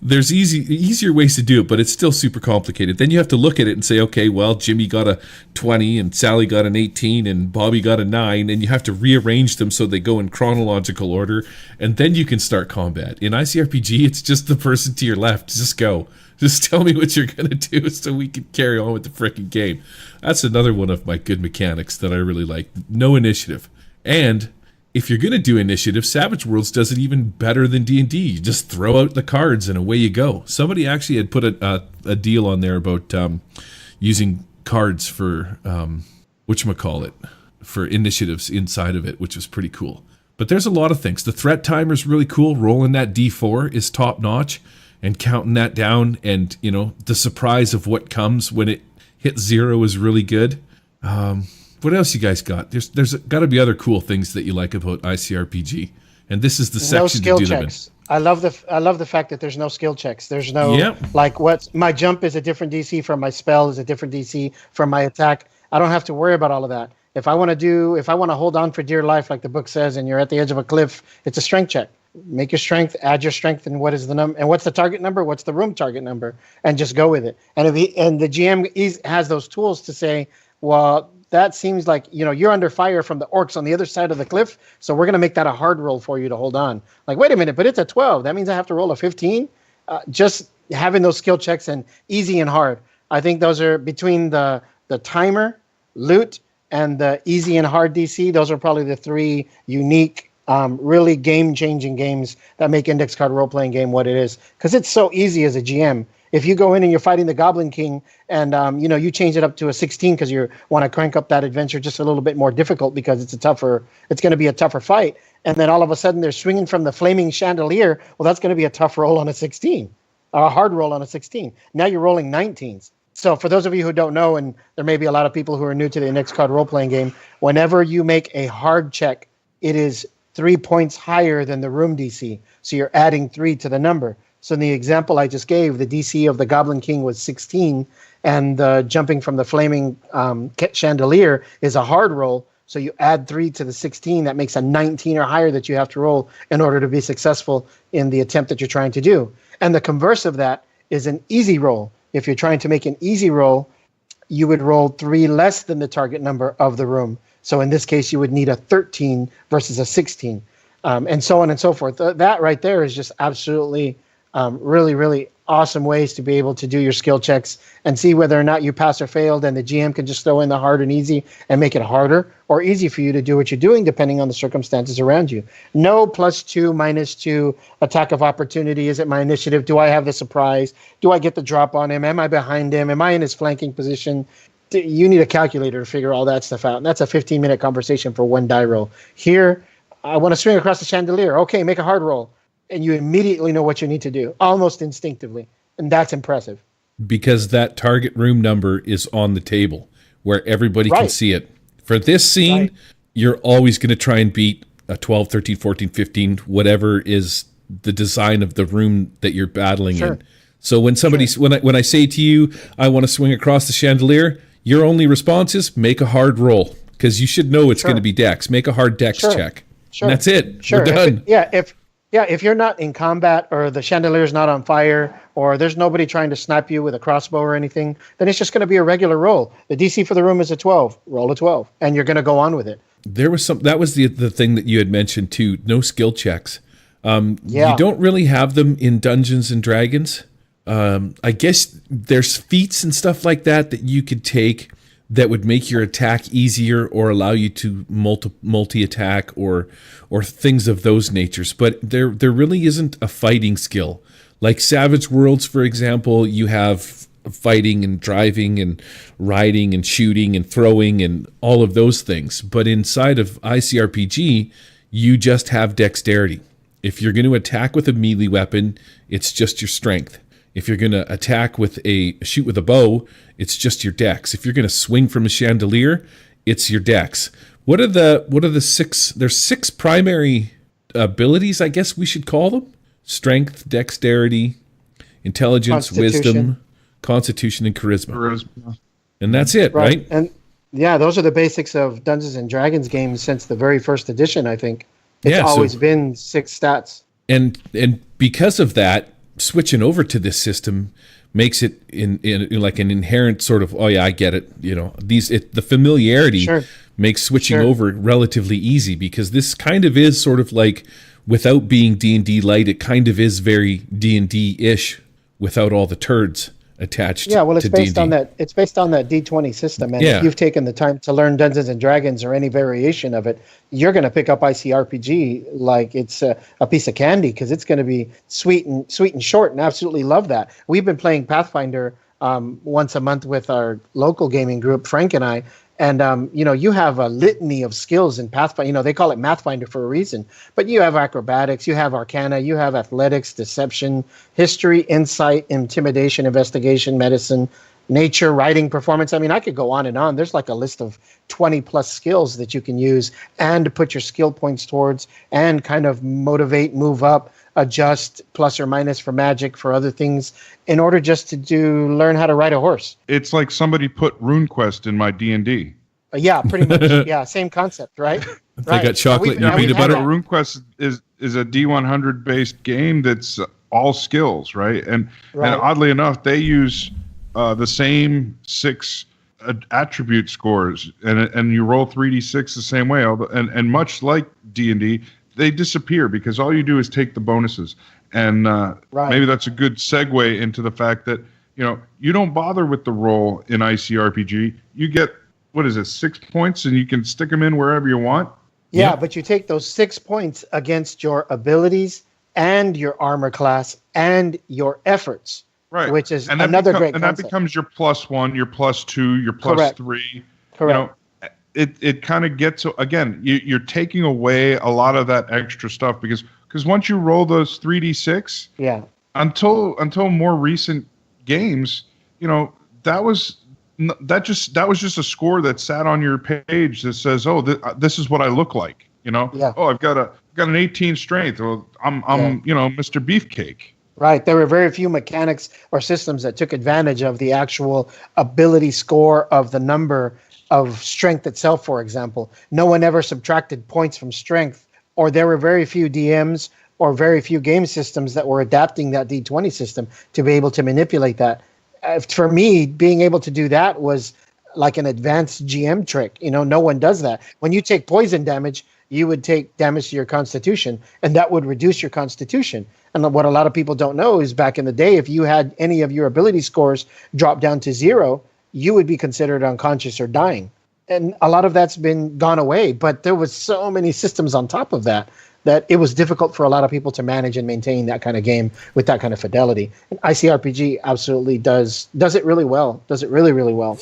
there's easier ways to do it, but it's still super complicated. Then you have to look at it and say, okay, well, Jimmy got a 20 and Sally got an 18 and Bobby got a 9, and you have to rearrange them so they go in chronological order, and then you can start combat. In ICRPG, it's just the person to your left. Just go. Just tell me what you're going to do so we can carry on with the freaking game. That's another one of my good mechanics that I really like. No initiative. And if you're going to do initiative, Savage Worlds does it even better than D&D. You just throw out the cards and away you go. Somebody actually had put a deal on there about using cards for, whatchamacallit, for initiatives inside of it, which was pretty cool. But there's a lot of things. The threat timer is really cool. Rolling that D4 is top notch. And counting that down, and the surprise of what comes when it hits 0 is really good. What else you guys got? There's got to be other cool things that you like about ICRPG, and this is the section to do them in. I love the fact that there's no skill checks. There's no like my jump is a different DC from my spell is a different DC from my attack. I don't have to worry about all of that. If I want to hold on for dear life, like the book says, and you're at the edge of a cliff, it's a strength check. Make your strength, add your strength, and what is the number, and what's the target number, what's the room target number, and just go with it. And the GM has those tools to say, well, that seems like you're under fire from the orcs on the other side of the cliff, so we're going to make that a hard roll for you to hold on. Like, wait a minute, but it's a 12. That means I have to roll a 15. Just having those skill checks and easy and hard. I think those are between the timer, loot, and the easy and hard DC. Those are probably the three unique, really game-changing games that make Index Card Role-Playing Game what it is. Because it's so easy as a GM. If you go in and you're fighting the Goblin King and, you change it up to a 16 because you want to crank up that adventure just a little bit more difficult because it's going to be a tougher fight. And then all of a sudden they're swinging from the flaming chandelier. Well, that's going to be a tough roll on a 16, or a hard roll on a 16. Now you're rolling 19s. So for those of you who don't know, and there may be a lot of people who are new to the Index Card Role-Playing Game, whenever you make a hard check, it is 3 points higher than the room DC. So you're adding 3 to the number. So in the example I just gave, the DC of the Goblin King was 16, and the jumping from the flaming chandelier is a hard roll. So you add 3 to the 16, that makes a 19 or higher that you have to roll in order to be successful in the attempt that you're trying to do. And the converse of that is an easy roll. If you're trying to make an easy roll, you would roll 3 less than the target number of the room. So in this case, you would need a 13 versus a 16, and so on and so forth. That right there is just absolutely really, really awesome ways to be able to do your skill checks and see whether or not you pass or failed, and the GM can just throw in the hard and easy and make it harder or easy for you to do what you're doing depending on the circumstances around you. No +2, -2, attack of opportunity. Is it my initiative? Do I have the surprise? Do I get the drop on him? Am I behind him? Am I in his flanking position? You need a calculator to figure all that stuff out. And that's a 15-minute conversation for one die roll. Here, I want to swing across the chandelier. Okay, make a hard roll. And you immediately know what you need to do, almost instinctively. And that's impressive. Because that target room number is on the table where everybody can see it. For this scene, you're always going to try and beat a 12, 13, 14, 15, whatever is the design of the room that you're battling in. So when somebody, when I say to you, I want to swing across the chandelier, your only response is make a hard roll, because you should know it's going to be dex. Make a hard dex check. And that's it. We're done. If you're not in combat, or the chandelier's not on fire, or there's nobody trying to snipe you with a crossbow or anything, then it's just going to be a regular roll. The DC for the room is a 12. Roll a 12, and you're going to go on with it. There was that was the thing that you had mentioned too. No skill checks. You don't really have them in Dungeons and Dragons. I guess there's feats and stuff like that you could take that would make your attack easier or allow you to multi-attack or things of those natures. But there really isn't a fighting skill. Like Savage Worlds, for example, you have fighting and driving and riding and shooting and throwing and all of those things. But inside of ICRPG, you just have dexterity. If you're going to attack with a melee weapon, it's just your strength. If you're going to attack with shoot with a bow, it's just your dex. If you're going to swing from a chandelier, it's your dex. What are the 6? There's 6 primary abilities, I guess we should call them: strength, dexterity, intelligence, wisdom, constitution, and charisma. And that's it, right? And yeah, those are the basics of Dungeons and Dragons games since the very first edition, I think. It's always been 6 stats. And because of that, switching over to this system makes it in like an inherent sort of, oh yeah, I get it. The familiarity makes switching over relatively easy, because this kind of is sort of like, without being D&D light, it kind of is very D&D-ish without all the turds attached. Yeah, well, it's to based D&D. on that. It's based on that D20 system, and if you've taken the time to learn Dungeons and Dragons or any variation of it, you're going to pick up ICRPG like it's a piece of candy, because it's going to be sweet and short, and absolutely love that. We've been playing Pathfinder once a month with our local gaming group, Frank and I. And, you have a litany of skills in Pathfinder. They call it Mathfinder for a reason. But you have acrobatics, you have arcana, you have athletics, deception, history, insight, intimidation, investigation, medicine, nature, writing, performance. I mean, I could go on and on. There's like a list of 20-plus skills that you can use and put your skill points towards and kind of motivate, move up, adjust, plus or minus for magic, for other things, in order just to learn how to ride a horse. It's like somebody put RuneQuest in my D&D. Yeah, pretty much. Yeah, same concept, right? They got chocolate and peanut butter. RuneQuest is a D100 based game that's all skills, right? And oddly enough, they use the same 6 attribute scores, and you roll 3d6 the same way. And much like D&D, they disappear because all you do is take the bonuses. And maybe that's a good segue into the fact that you don't bother with the roll in ICRPG. You get, 6 points, and you can stick them in wherever you want. Yeah, Yep. but you take those 6 points against your abilities and your armor class and your efforts, Right. which is And that another great and concept. that becomes your +1, your +2, your Correct. +3. Correct. It kind of gets, again, you're taking away a lot of that extra stuff because once you roll those 3d6, Yeah. until more recent games, that was just a score that sat on your page that says, oh, this is what I look like. Yeah. Oh, I've got an 18 strength. Well, I'm Mr. Beefcake. Right. There were very few mechanics or systems that took advantage of the actual ability score of the number of strength itself, for example. No one ever subtracted points from strength, or there were very few DMs or very few game systems that were adapting that D20 system to be able to manipulate that. For me, being able to do that was like an advanced GM trick. No one does that. When you take poison damage, you would take damage to your constitution, and that would reduce your constitution. And what a lot of people don't know is back in the day, if you had any of your ability scores drop down to 0, you would be considered unconscious or dying. And a lot of that's been gone away, but there was so many systems on top of that it was difficult for a lot of people to manage and maintain that kind of game with that kind of fidelity. And ICRPG absolutely does it really well, does it really, really well.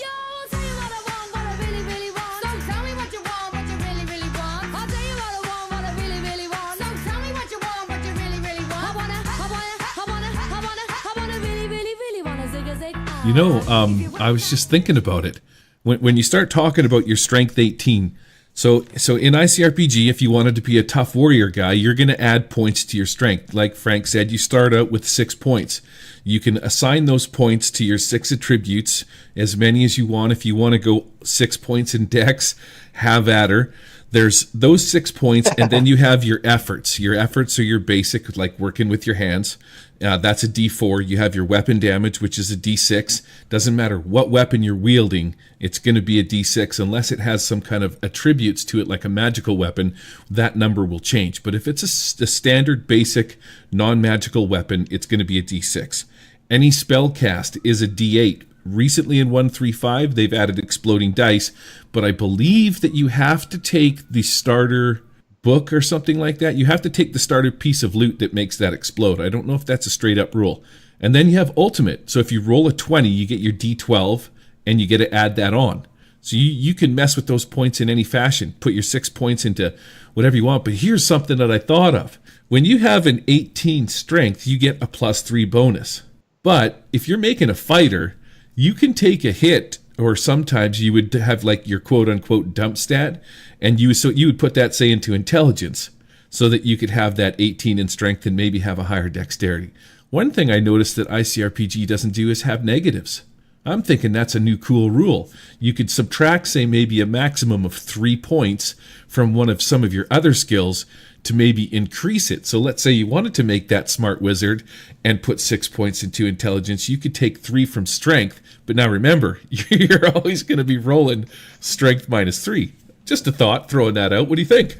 I was just thinking about it. When you start talking about your strength 18, so in ICRPG, if you wanted to be a tough warrior guy, you're going to add points to your strength. Like Frank said, you start out with 6 points. You can assign those points to your 6 attributes, as many as you want. If you want to go 6 points in Dex, have at her. There's those 6 points, and then you have your efforts. Your efforts are your basic, like working with your hands. That's a D4. You have your weapon damage, which is a D6. Doesn't matter what weapon you're wielding, it's going to be a D6 unless it has some kind of attributes to it, like a magical weapon. That number will change. But if it's a standard, basic, non-magical weapon, it's going to be a D6. Any spell cast is a D8. Recently in 1.3.5, they've added exploding dice, but I believe that you have to take the starter book or something like that. You have to take the starter piece of loot that makes that explode. I don't know if that's a straight up rule. And then you have ultimate. So if you roll a 20, you get your D12 and you get to add that on. So you can mess with those points in any fashion. Put your 6 points into whatever you want. But here's something that I thought of. When you have an 18 strength, you get a +3 bonus. But if you're making a fighter, you can take a hit, or sometimes you would have like your quote unquote dump stat, and you would put that, say, into intelligence so that you could have that 18 in strength and maybe have a higher dexterity. One thing I noticed that ICRPG doesn't do is have negatives. I'm thinking that's a new cool rule. You could subtract, say, maybe a maximum of 3 points from one of some of your other skills to maybe increase it. So let's say you wanted to make that smart wizard and put 6 points into intelligence. You could take 3 from strength, but now remember, you're always going to be rolling strength -3. Just a thought, throwing that out. What do you think?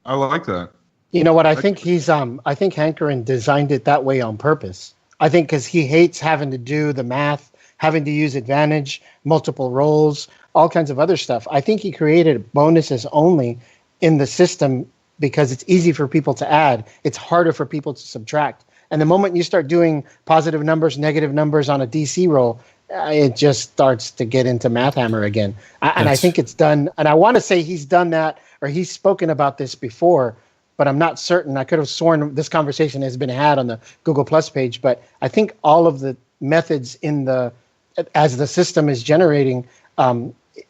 I like that. You know what? I think I think Hankerin designed it that way on purpose. I think because he hates having to do the math, having to use advantage, multiple rolls, all kinds of other stuff. I think he created bonuses only in the system because it's easy for people to add. It's harder for people to subtract. And the moment you start doing positive numbers, negative numbers on a DC roll, it just starts to get into Math Hammer again. And I think it's done. And I want to say he's done that, or he's spoken about this before, but I'm not certain. I could have sworn this conversation has been had on the Google Plus page, but I think all of the methods as the system is generating,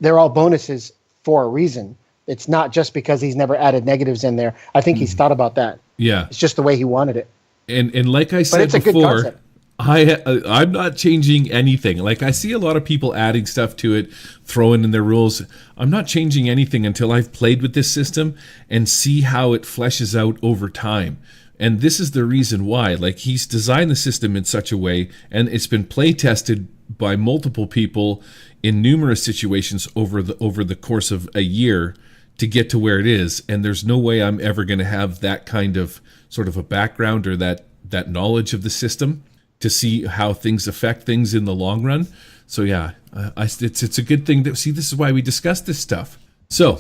they're all bonuses for a reason. It's not just because he's never added negatives in there. I think he's thought about that. Yeah. It's just the way he wanted it. And like I said it's a good before, concept. I'm not changing anything. Like I see a lot of people adding stuff to it, throwing in their rules. I'm not changing anything until I've played with this system and see how it fleshes out over time. And this is the reason why. Like he's designed the system in such a way, and it's been play tested by multiple people in numerous situations over the course of a year to get to where it is. And there's no way I'm ever going to have that kind of sort of a background or that knowledge of the system to see how things affect things in the long run. So yeah, it's a good thing that, see, this is why we discuss this stuff. So,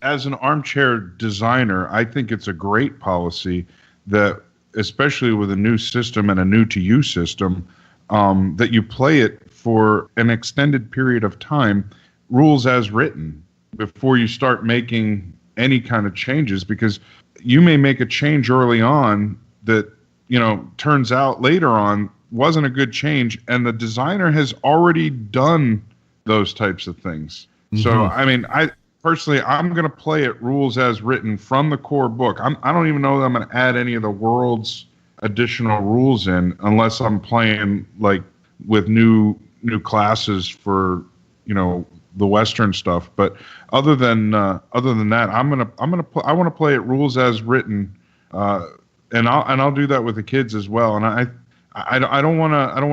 as an armchair designer, I think it's a great policy that, especially with a new system and a new to you system, that you play it for an extended period of time, rules as written, before you start making any kind of changes, because you may make a change early on that, turns out later on wasn't a good change, and the designer has already done those types of things. Mm-hmm. So, I'm going to play it rules as written from the core book. I don't even know that I'm going to add any of the world's additional rules in, unless I'm playing like with new classes for, the Western stuff. But other than that, I want to play it rules as written, and I'll do that with the kids as well. And I don't want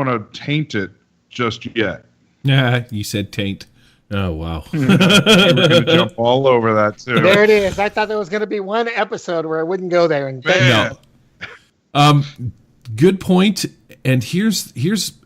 to taint it just yet. Yeah, you said taint. Oh, wow. We're going to jump all over that, too. There it is. I thought there was going to be one episode where I wouldn't go there. And no. Good point. And here's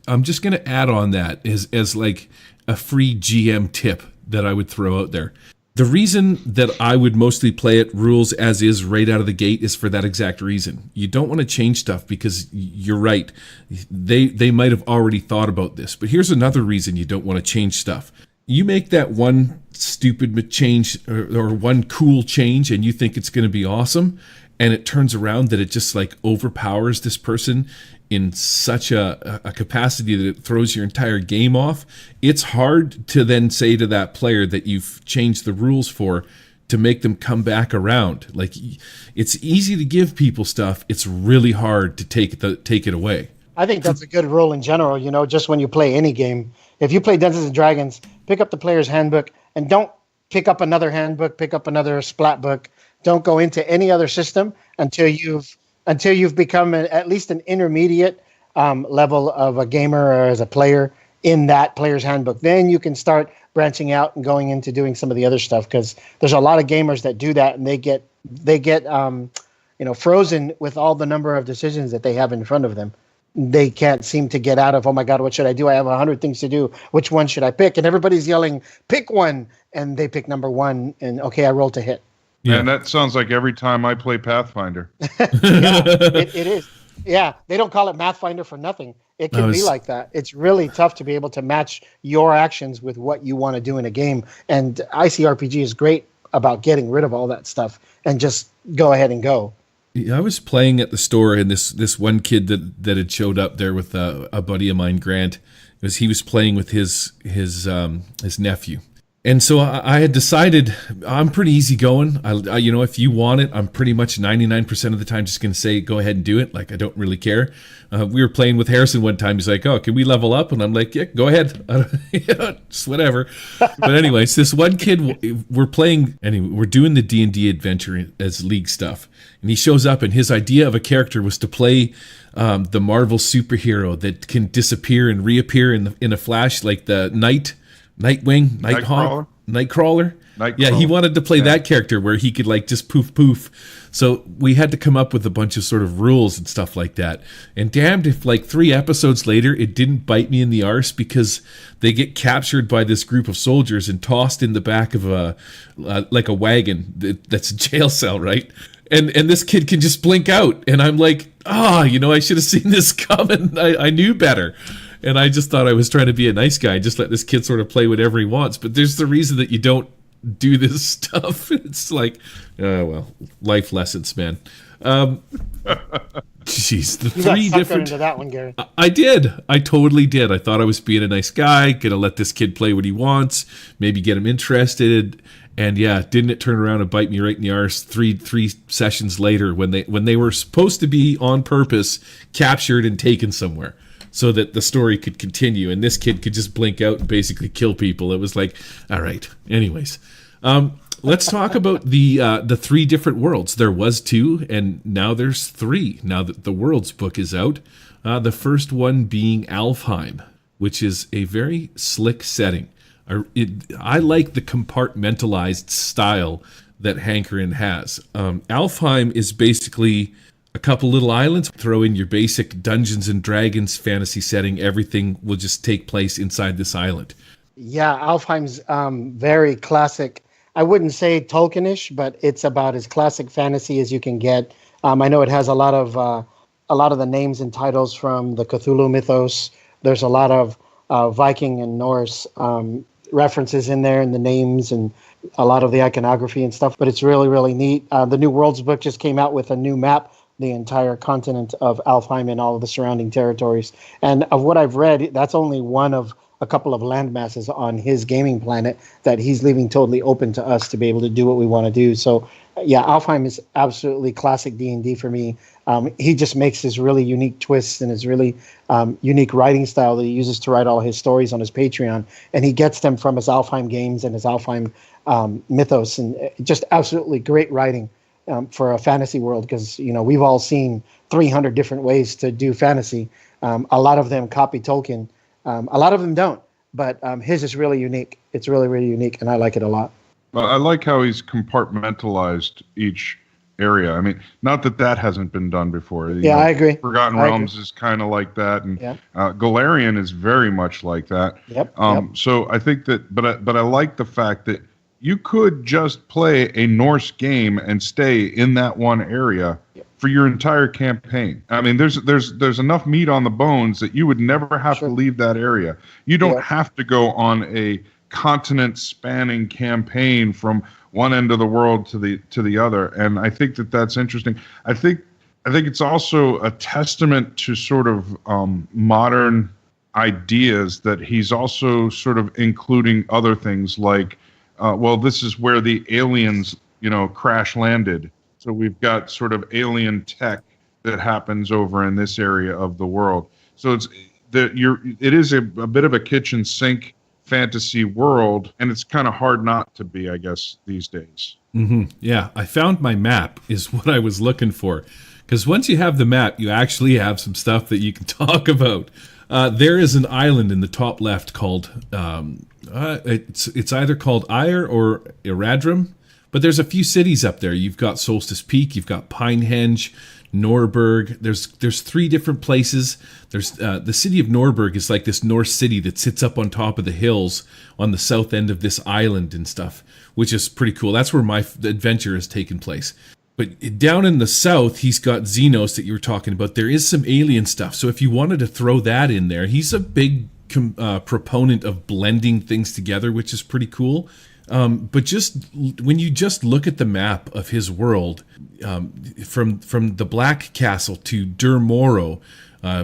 I'm just going to add on that as like a free GM tip that I would throw out there. The reason that I would mostly play it rules as is right out of the gate is for that exact reason. You don't want to change stuff because you're right. They might have already thought about this. But here's another reason you don't want to change stuff. You make that one stupid change or one cool change and you think it's going to be awesome, and it turns around that it just like overpowers this person in such a capacity that it throws your entire game off. It's hard to then say to that player that you've changed the rules for to make them come back around. Like, it's easy to give people stuff. It's really hard to take it away. I think that's a good rule in general, just when you play any game. If you play Dungeons and Dragons, pick up the player's handbook and don't pick up another handbook, pick up another splat book. Don't go into any other system until you've become at least an intermediate level of a gamer or as a player in that player's handbook. Then you can start branching out and going into doing some of the other stuff, because there's a lot of gamers that do that and they get frozen with all the number of decisions that they have in front of them. They can't seem to get out of, oh my God, what should I do? I have 100 things to do. Which one should I pick? And everybody's yelling, pick one. And they pick number one. And okay, I roll to hit. Yeah. And that sounds like every time I play Pathfinder. Yeah, it is. Yeah, they don't call it Mathfinder for nothing. It can be like that. It's really tough to be able to match your actions with what you want to do in a game. And ICRPG is great about getting rid of all that stuff and just go ahead and go. I was playing at the store, and this one kid that had showed up there with a buddy of mine, Grant, he was playing with his nephew. And so I had decided I'm pretty easygoing. I if you want it, I'm pretty much 99% of the time just going to say, go ahead and do it. Like, I don't really care. We were playing with Harrison one time. He's like, oh, can we level up? And I'm like, yeah, go ahead. Just whatever. But anyways, this one kid, we're playing, anyway, we're doing the D&D adventure as League stuff. And he shows up, and his idea of a character was to play the Marvel superhero that can disappear and reappear in a flash, like the Nightwing, Nighthawk, Nightcrawler. Yeah, he wanted to play that character where he could like just poof. So we had to come up with a bunch of sort of rules and stuff like that. And damned if like 3 episodes later it didn't bite me in the arse, because they get captured by this group of soldiers and tossed in the back of a wagon that's a jail cell, right? And this kid can just blink out, and I'm like, I should have seen this coming. I knew better. And I just thought I was trying to be a nice guy, just let this kid sort of play whatever he wants. But there's the reason that you don't do this stuff. It's like, life lessons, man. Jeez, the you 3 got different. Into that one, Gary. I did. I totally did. I thought I was being a nice guy, gonna let this kid play what he wants, maybe get him interested. And yeah, didn't it turn around and bite me right in the arse three sessions later when they were supposed to be on purpose captured and taken somewhere, so that the story could continue, and this kid could just blink out and basically kill people. It was like, all right. Anyways, let's talk about the 3 different worlds. There was 2, and now there's 3. Now that the Worlds book is out, the first one being Alfheim, which is a very slick setting. I like the compartmentalized style that Hankerin has. Alfheim is basically a couple little islands, throw in your basic Dungeons and Dragons fantasy setting. Everything will just take place inside this island. Yeah, Alfheim's very classic. I wouldn't say Tolkienish, but it's about as classic fantasy as you can get. I know it has a lot of the names and titles from the Cthulhu mythos. There's a lot of Viking and Norse references in there, and the names and a lot of the iconography and stuff. But it's really, really neat. The New Worlds book just came out with a new map, the entire continent of Alfheim and all of the surrounding territories. And of what I've read, that's only one of a couple of land masses on his gaming planet that he's leaving totally open to us to be able to do what we want to do. So yeah, Alfheim is absolutely classic D&D for me. He just makes his really unique twists and his really unique writing style that he uses to write all his stories on his Patreon. And he gets them from his Alfheim games and his Alfheim mythos, and just absolutely great writing for a fantasy world, because, you know, we've all seen 300 different ways to do fantasy. A lot of them copy Tolkien. A lot of them don't, but his is really unique. It's really, really unique, and I like it a lot. Well, I like how he's compartmentalized each area. I mean, not that hasn't been done before. Yeah, I agree. Forgotten Realms is kind of like that, and Golarion is very much like that. Yep. So I think that, but I like the fact that you could just play a Norse game and stay in that one area for your entire campaign. I mean, there's enough meat on the bones that you would never have to leave that area. You don't have to go on a continent-spanning campaign from one end of the world to the other. And I think that's interesting. I think it's also a testament to sort of modern ideas that he's also sort of including other things like, well, this is where the aliens, crash landed. So we've got sort of alien tech that happens over in this area of the world. So it is a bit of a kitchen sink fantasy world, and it's kind of hard not to be, I guess, these days. Mm-hmm. Yeah, I found my map is what I was looking for, because once you have the map, you actually have some stuff that you can talk about. There is an island in the top left called it's either called Ire or Eradrum. But there's a few cities up there. You've got Solstice Peak, you've got Pinehenge, Norberg. There's 3 different places. There's the city of Norberg is like this Norse city that sits up on top of the hills on the south end of this island and stuff, which is pretty cool. That's where my adventure has taken place. But down in the south, he's got Xenos that you were talking about. There is some alien stuff. So if you wanted to throw that in there, he's a big proponent of blending things together, which is pretty cool. But just when you just look at the map of his world, from the Black Castle to Dur Moro,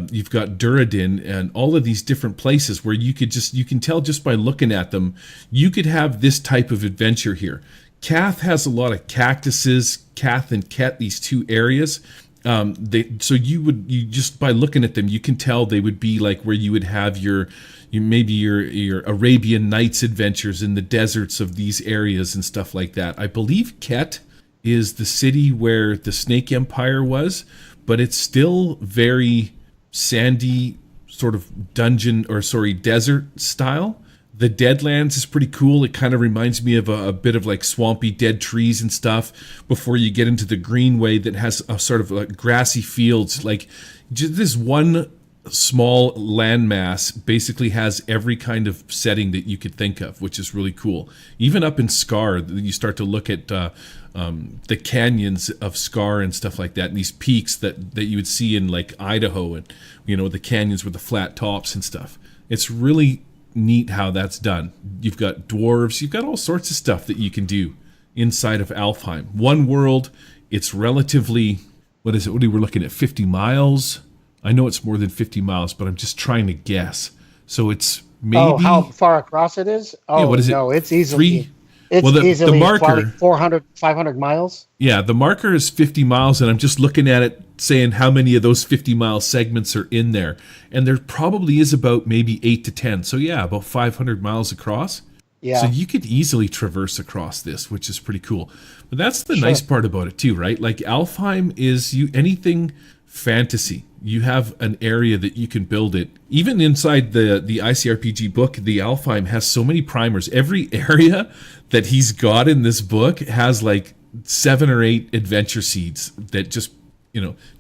you've got Duradin and all of these different places where you can tell just by looking at them, you could have this type of adventure here. Cath has a lot of cactuses, Cath and Ket, these 2 areas. So you just by looking at them, you can tell they would be like where you would have your Arabian Nights adventures in the deserts of these areas and stuff like that. I believe Ket is the city where the Snake Empire was, but it's still very sandy, sort of desert style. The Deadlands is pretty cool. It kind of reminds me of a bit of like swampy dead trees and stuff before you get into the Greenway that has a sort of like grassy fields. Like just this one small landmass basically has every kind of setting that you could think of, which is really cool. Even up in Scar, you start to look at the canyons of Scar and stuff like that, and these peaks that you would see in like Idaho, and the canyons with the flat tops and stuff. It's really neat how that's done. You've got dwarves, you've got all sorts of stuff that you can do inside of Alfheim. One world, it's relatively, what are we looking at, 50 miles? I know it's more than 50 miles, but I'm just trying to guess. So it's maybe... Oh, how far across it is? Oh, yeah, what is it? No, it's easily... The marker, 400, 500 miles? Yeah, the marker is 50 miles, and I'm just looking at it saying how many of those 50-mile segments are in there. And there probably is about maybe 8 to 10. So yeah, about 500 miles across. Yeah. So you could easily traverse across this, which is pretty cool. But that's the nice part about it too, right? Like Alfheim is anything fantasy. You have an area that you can build it. Even inside the ICRPG book, the Alfheim has so many primers. Every area that he's got in this book has like 7 or 8 adventure seeds that just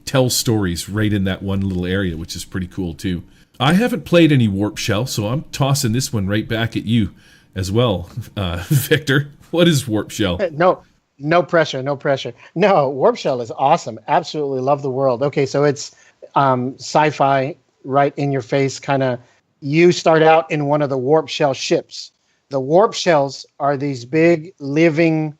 tell stories right in that one little area, which is pretty cool too. I haven't played any Warp Shell, so I'm tossing this one right back at you as well, Victor. What is Warp Shell? No pressure. No, Warp Shell is awesome. Absolutely love the world. Okay, so it's sci-fi, right in your face kind of. You start out in one of the Warp Shell ships. The Warp Shells are these big living,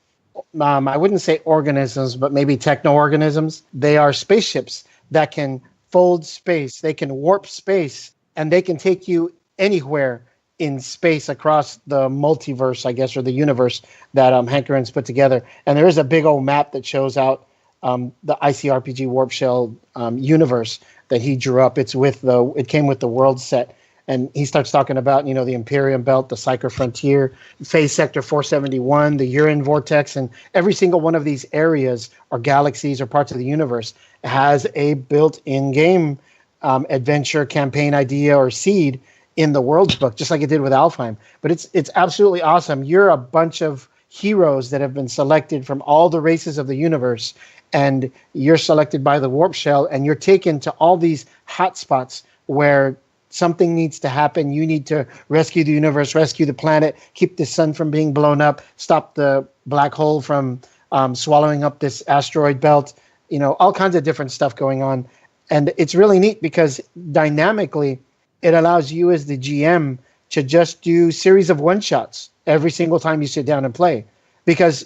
I wouldn't say organisms, but maybe techno-organisms. They are spaceships that can fold space. They can warp space, and they can take you anywhere in space across the multiverse, I guess, or the universe that Hank Aaron's put together. And there is a big old map that shows out the ICRPG Warp Shell universe that he drew up. It came with the world set. And he starts talking about, the Imperium Belt, the Psycho Frontier, Phase Sector 471, the Uran Vortex, and every single one of these areas or galaxies or parts of the universe has a built-in game adventure campaign idea or seed in the world's book, just like it did with Alfheim. But it's absolutely awesome. You're a bunch of heroes that have been selected from all the races of the universe, and you're selected by the Warp Shell, and you're taken to all these hotspots where something needs to happen. You need to rescue the universe, rescue the planet, keep the sun from being blown up, stop the black hole from swallowing up this asteroid belt, all kinds of different stuff going on. And it's really neat because dynamically it allows you as the GM to just do series of one-shots every single time you sit down and play. Because,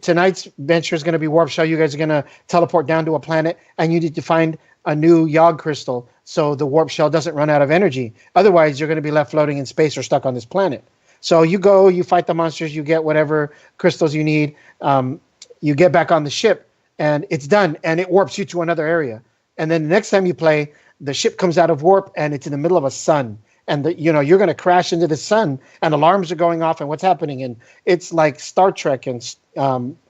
tonight's venture is going to be Warp Shell. You guys are going to teleport down to a planet, and you need to find a new Yogg crystal so the Warp Shell doesn't run out of energy. Otherwise, you're going to be left floating in space or stuck on this planet. So you go, you fight the monsters, you get whatever crystals you need, you get back on the ship, and it's done, and it warps you to another area. And then the next time you play, the ship comes out of warp, and it's in the middle of a sun. And you're going to crash into the sun, and alarms are going off, and what's happening? And it's like Star Trek and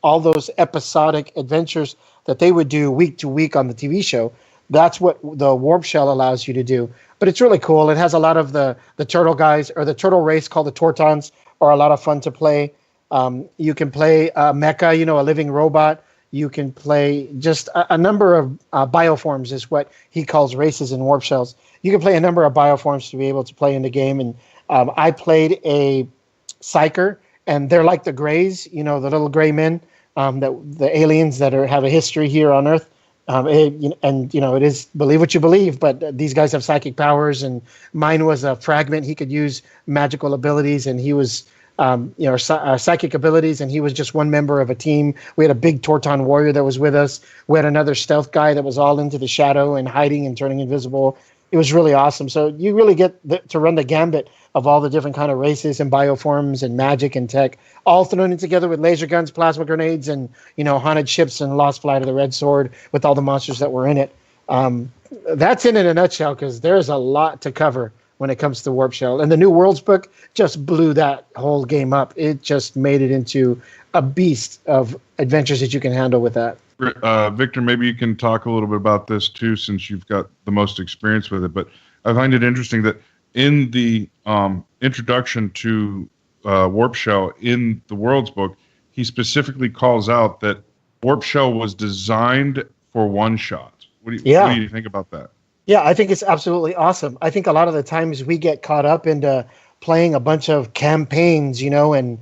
all those episodic adventures that they would do week to week on the TV show. That's what the Warp Shell allows you to do. But it's really cool. It has a lot of the turtle guys, or the turtle race called the Tortons, are a lot of fun to play. You can play Mecha, a living robot. You can play just a number of bioforms is what he calls races in Warp Shells. You can play a number of bioforms to be able to play in the game. And I played a Psyker, and they're like the Greys, the little gray men, the aliens that have a history here on Earth. It is believe what you believe, but these guys have psychic powers, and mine was a fragment. He could use magical abilities, and he was, psychic abilities, and he was just one member of a team. We had a big Torton warrior that was with us. We had another stealth guy that was all into the shadow and hiding and turning invisible. It was really awesome. So you really get to run the gambit of all the different kind of races and bioforms and magic and tech, all thrown in together with laser guns, plasma grenades, and haunted ships and Lost Flight of the Red Sword with all the monsters that were in it. That's it in a nutshell, because there's a lot to cover when it comes to Warp Shell. And the New Worlds book just blew that whole game up. It just made it into a beast of adventures that you can handle with that. Victor, maybe you can talk a little bit about this too, since you've got the most experience with it. But I find it interesting that in the introduction to Warp Shell in the Worlds book, he specifically calls out that Warp Shell was designed for one shot. What do you think about that? Yeah, I think it's absolutely awesome. I think a lot of the times we get caught up into playing a bunch of campaigns, and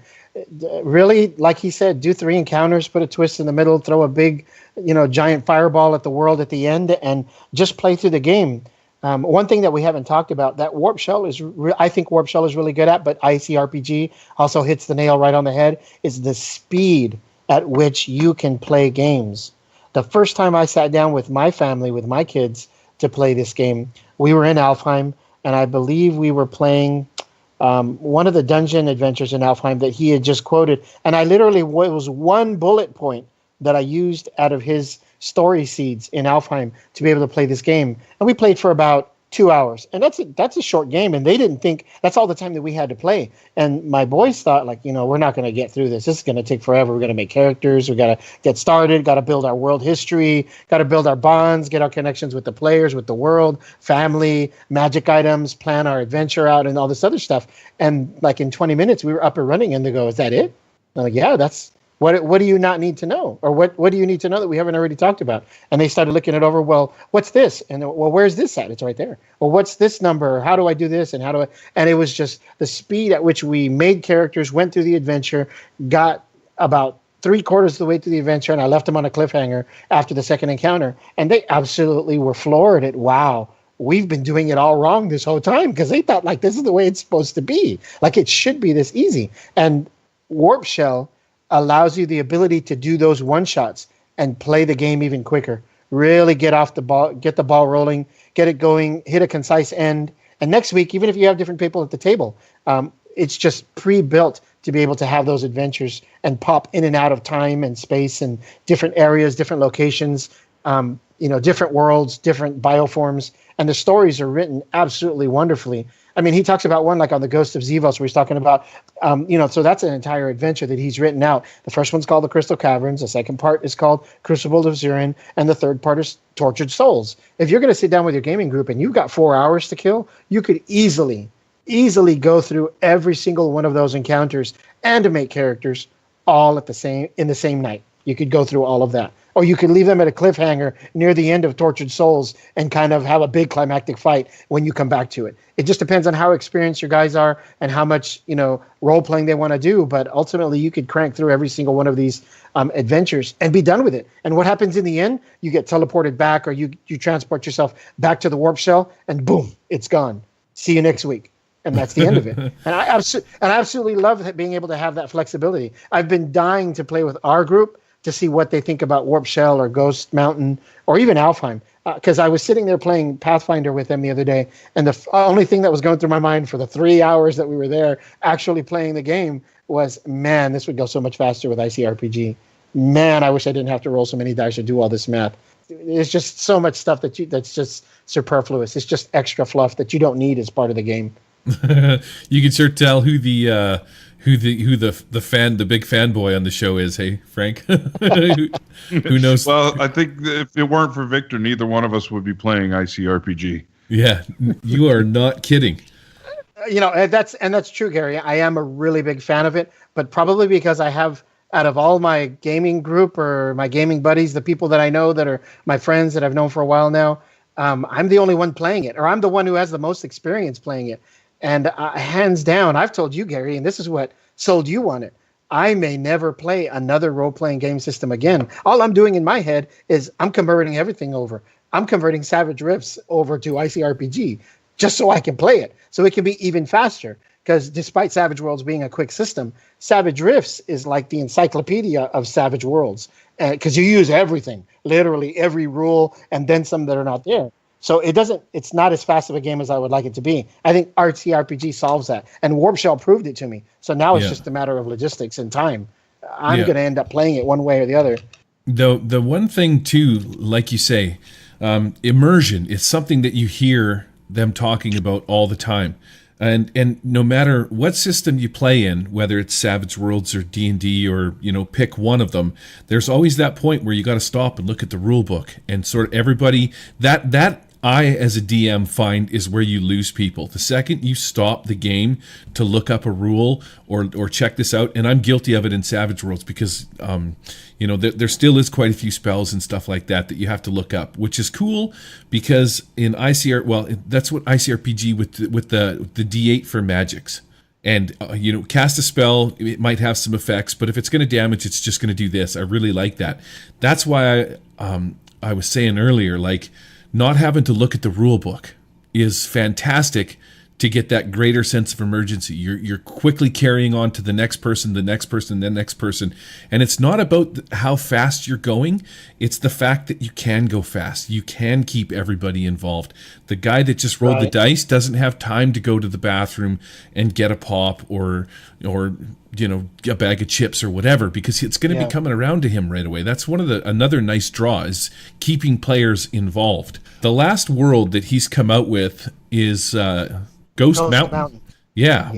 really, like he said, do 3 encounters, put a twist in the middle, throw a big, giant fireball at the world at the end, and just play through the game. One thing that we haven't talked about that Warp Shell I think Warp Shell is really good at, but ICRPG also hits the nail right on the head, is the speed at which you can play games. The first time I sat down with my family, with my kids, to play this game, we were in Alfheim, and I believe we were playing one of the dungeon adventures in Alfheim that he had just quoted. And I literally, it was one bullet point that I used out of his story seeds in Alfheim to be able to play this game. And we played for about 2 hours. And that's a short game. And they didn't think that's all the time that we had to play. And my boys thought, we're not going to get through this. This is going to take forever. We're going to make characters. We got to get started, got to build our world history, got to build our bonds, get our connections with the players, with the world, family, magic items, plan our adventure out, and all this other stuff. And in 20 minutes, we were up and running, and they go, "Is that it?" I'm like, "Yeah, that's What do you not need to know? Or what do you need to know that we haven't already talked about? And they started looking it over. Well, what's this? And well, where's this at? It's right there. Well, what's this number? How do I do this? And and it was just the speed at which we made characters, went through the adventure, got about 3/4 of the way through the adventure, and I left them on a cliffhanger after the second encounter. And they absolutely were floored at, wow, we've been doing it all wrong this whole time, because they thought, like, this is the way it's supposed to be. Like, it should be this easy. And Warp Shell allows you the ability to do those one-shots and play the game even quicker. Really get the ball rolling, get it going, hit a concise end. And next week, even if you have different people at the table, it's just pre-built to be able to have those adventures and pop in and out of time and space and different areas, different locations, different worlds, different bioforms. And the stories are written absolutely wonderfully. I mean, he talks about one like on the Ghost of Zevos, where he's talking about, so that's an entire adventure that he's written out. The first one's called The Crystal Caverns. The second part is called Crucible of Zurin. And the third part is Tortured Souls. If you're going to sit down with your gaming group and you've got 4 hours to kill, you could easily go through every single one of those encounters and to make characters all in the same night. You could go through all of that. Or you could leave them at a cliffhanger near the end of Tortured Souls and kind of have a big climactic fight when you come back to it. It just depends on how experienced your guys are and how much, role playing they want to do. But ultimately, you could crank through every single one of these adventures and be done with it. And what happens in the end? You get teleported back, or you transport yourself back to the warp shell, and boom, it's gone. See you next week. And that's the end of it. And I absolutely love being able to have that flexibility. I've been dying to play with our group to see what they think about Warp Shell or Ghost Mountain or even Alfheim. Because I was sitting there playing Pathfinder with them the other day, and the only thing that was going through my mind for the 3 hours that we were there actually playing the game was, man, this would go so much faster with ICRPG. Man, I wish I didn't have to roll so many dice or do all this math. There's just so much stuff that's just superfluous. It's just extra fluff that you don't need as part of the game. You can sure tell who the big fanboy on the show is, hey Frank? who knows? Well, I think if it weren't for Victor, neither one of us would be playing ICRPG. Yeah, you are not kidding. That's true, Gary. I am a really big fan of it, but probably because I have, out of all my gaming group or my gaming buddies, the people that I know that are my friends that I've known for a while now, I'm the only one playing it, or I'm the one who has the most experience playing it. And hands down, I've told you, Gary, and this is what sold you on it, I may never play another role-playing game system again. All I'm doing in my head is I'm converting everything over. I'm converting Savage Rifts over to ICRPG just so I can play it, so it can be even faster. Because despite Savage Worlds being a quick system, Savage Rifts is like the encyclopedia of Savage Worlds. Because you use everything, literally every rule, and then some that are not there. So it's not as fast of a game as I would like it to be. I think RTRPG solves that. And Warp Shell proved it to me. So now it's just a matter of logistics and time. I'm going to end up playing it one way or the other. The one thing, too, like you say, immersion is something that you hear them talking about all the time. And no matter what system you play in, whether it's Savage Worlds or D&D or, pick one of them, there's always that point where you got to stop and look at the rule book and sort of everybody that I, as a DM, find is where you lose people. The second you stop the game to look up a rule or check this out, and I'm guilty of it in Savage Worlds because, there still is quite a few spells and stuff like that you have to look up, which is cool because in that's what ICRPG with the D8 for magics. And, cast a spell, it might have some effects, but if it's going to damage, it's just going to do this. I really like that. That's why I was saying earlier, like, not having to look at the rule book is fantastic to get that greater sense of emergency. You're quickly carrying on to the next person, the next person, the next person. And it's not about how fast you're going. It's the fact that you can go fast. You can keep everybody involved. The guy that just rolled the dice doesn't have time to go to the bathroom and get a pop or a bag of chips or whatever, because it's going to be coming around to him right away. That's another nice draw is keeping players involved. The last world that he's come out with is Ghost Mountain. Yeah,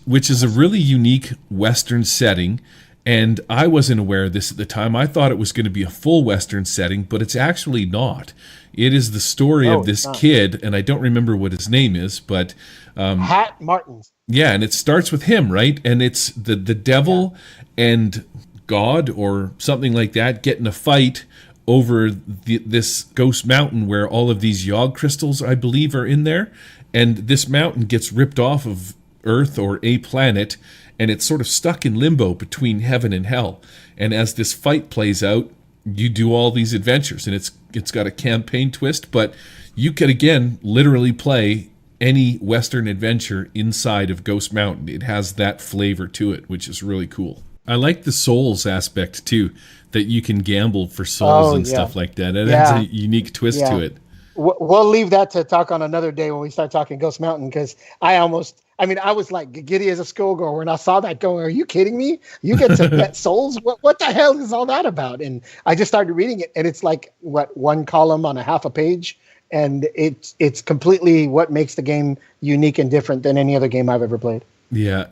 which is a really unique Western setting. And I wasn't aware of this at the time. I thought it was going to be a full Western setting, but it's actually not. It is the story of this kid, and I don't remember what his name is, but Hat Martins. Yeah, and it starts with him, right? And it's the devil and god or something like that get in a fight over this ghost mountain where all of these yog crystals, I believe, are in there. And this mountain gets ripped off of Earth or a planet, and it's sort of stuck in limbo between heaven and hell. And as this fight plays out, you do all these adventures, and it's got a campaign twist, but you could, again, literally play any Western adventure inside of Ghost Mountain. It has that flavor to it, which is really cool. I like the souls aspect, too, that you can gamble for souls and stuff like that. It has a unique twist to it. We'll leave that to talk on another day when we start talking Ghost Mountain, because I was like giddy as a schoolgirl when I saw that going, are you kidding me? You get to bet souls? What the hell is all that about? And I just started reading it, and it's like, one column on a half a page, and it's completely what makes the game unique and different than any other game I've ever played. Yeah.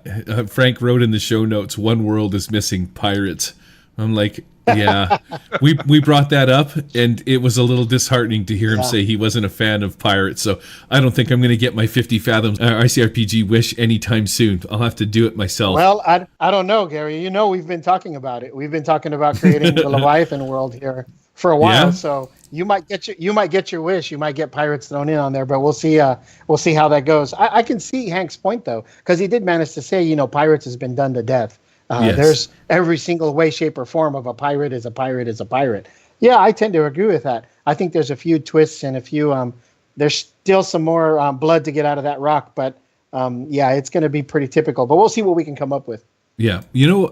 Frank wrote in the show notes, one world is missing: pirates. I'm like, yeah, we brought that up, and it was a little disheartening to hear him say he wasn't a fan of pirates. So I don't think I'm going to get my 50 Fathoms ICRPG wish anytime soon. I'll have to do it myself. Well, I don't know, Gary. You know, we've been talking about it. We've been talking about creating the Leviathan world here for a while. Yeah. So you might get your wish. You might get pirates thrown in on there, but we'll see. We'll see how that goes. I can see Hank's point though, because he did manage to say, pirates has been done to death. Yes. There's every single way, shape, or form of a pirate is a pirate is a pirate. Yeah, I tend to agree with that. I think there's a few twists and a few, there's still some more blood to get out of that rock, but it's going to be pretty typical. But we'll see what we can come up with. Yeah.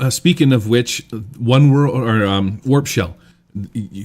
Speaking of which, One World or Warp Shell,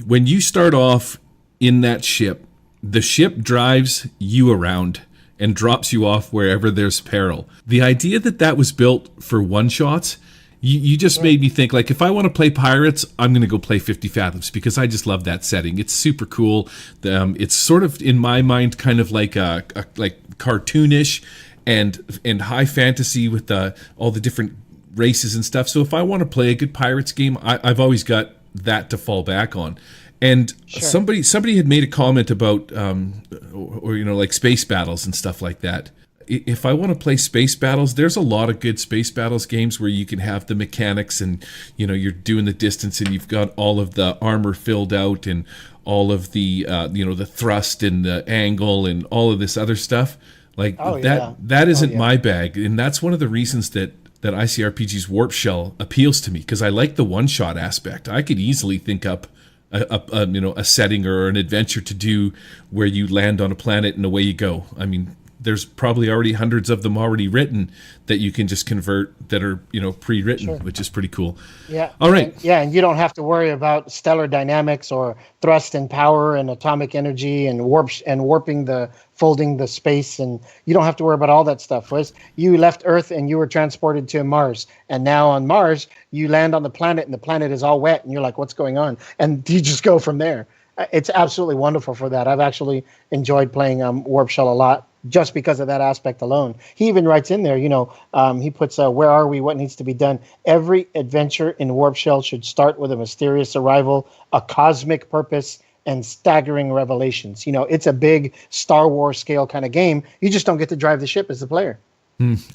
when you start off in that ship, the ship drives you around and drops you off wherever there's peril. The idea that was built for one-shots, you just made me think, like, if I want to play pirates, I'm going to go play 50 Fathoms, because I just love that setting. It's super cool. It's sort of, in my mind, kind of like like cartoonish and high fantasy with all the different races and stuff. So if I want to play a good pirates game, I've always got that to fall back on. And somebody had made a comment about like space battles and stuff like that. If I want to play space battles, there's a lot of good space battles games where you can have the mechanics and, you're doing the distance and you've got all of the armor filled out and all of the, the thrust and the angle and all of this other stuff. Like that isn't my bag. And that's one of the reasons that ICRPG's Warp Shell appeals to me, because I like the one-shot aspect. I could easily think up a setting or an adventure to do where you land on a planet and away you go. I mean, there's probably already hundreds of them already written that you can just convert that are, pre-written, which is pretty cool. Yeah. All right. And you don't have to worry about stellar dynamics or thrust and power and atomic energy and warping folding the space, and you don't have to worry about all that stuff. You left Earth and you were transported to Mars, and now on Mars you land on the planet and the planet is all wet and you're like, what's going on? And you just go from there. It's absolutely wonderful for that. I've actually enjoyed playing Warp Shell a lot, just because of that aspect alone. He even writes in there, he puts, where are we, what needs to be done? Every adventure in Warp Shell should start with a mysterious arrival, a cosmic purpose, and staggering revelations. It's a big Star Wars scale kind of game. You just don't get to drive the ship as a player.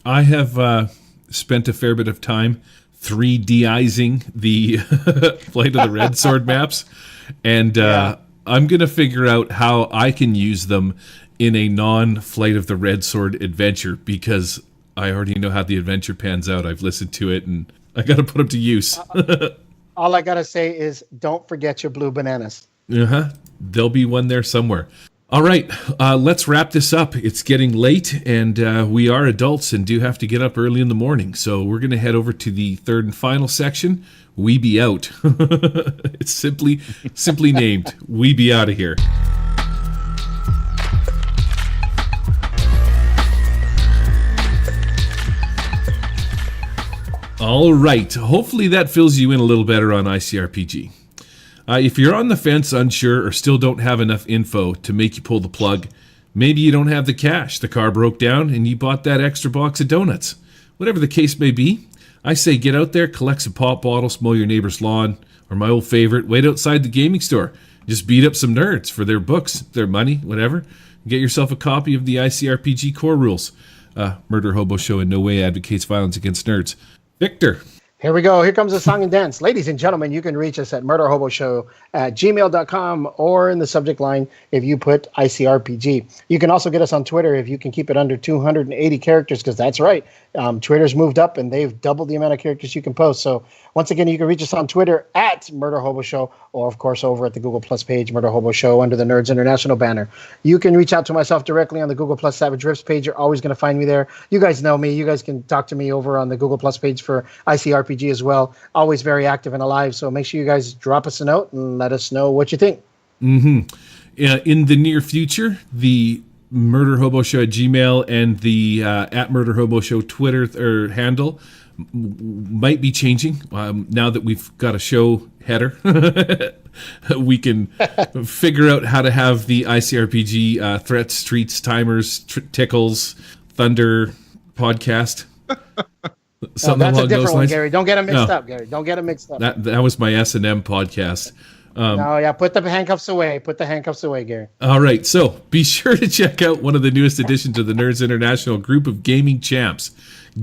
I have spent a fair bit of time 3D-izing the Flight of the Red Sword maps, and I'm going to figure out how I can use them in a non-Flight of the Red Sword adventure, because I already know how the adventure pans out. I've listened to it, and I got to put them to use. All I got to say is don't forget your blue bananas. There'll be one there somewhere. All right, let's wrap this up. It's getting late, and we are adults and do have to get up early in the morning. So we're going to head over to the third and final section, We Be Out. It's simply named We Be Out of Here. All right, hopefully that fills you in a little better on ICRPG. If you're on the fence, unsure, or still don't have enough info to make you pull the plug, maybe you don't have the cash, the car broke down, and you bought that extra box of donuts. Whatever the case may be, I say get out there, collect some pop bottles, mow your neighbor's lawn, or my old favorite, wait outside the gaming store. Just beat up some nerds for their books, their money, whatever. Get yourself a copy of the ICRPG core rules. Murder Hobo Show in no way advocates violence against nerds. Victor. Here we go. Here comes the song and dance. Ladies and gentlemen, you can reach us at murderhoboshow@gmail.com or in the subject line if you put ICRPG. You can also get us on Twitter if you can keep it under 280 characters, because that's right. Twitter's moved up and they've doubled the amount of characters you can post. So once again, you can reach us on Twitter at Murder Hobo Show, or of course over at the Google Plus page, Murder Hobo Show, under the Nerds International banner. You can reach out to myself directly on the Google Plus Savage Rifts page. You're always going to find me there. You guys know me. You guys can talk to me over on the Google Plus page for ICRPG as well. Always very active and alive. So make sure you guys drop us a note and let us know what you think. In the near future, the Murder Hobo Show at Gmail and the at Murder Hobo Show Twitter or handle might be changing. Now that we've got a show header, we can figure out how to have the ICRPG Threats, Treats, Timers, Tickles, Thunder podcast. Something that's along a different one, Gary. Don't get them mixed up, Gary. Don't get them mixed up. That was my S&M podcast. Put the handcuffs away. Put the handcuffs away, Gary. All right, so be sure to check out one of the newest additions to the Nerds International group of gaming champs,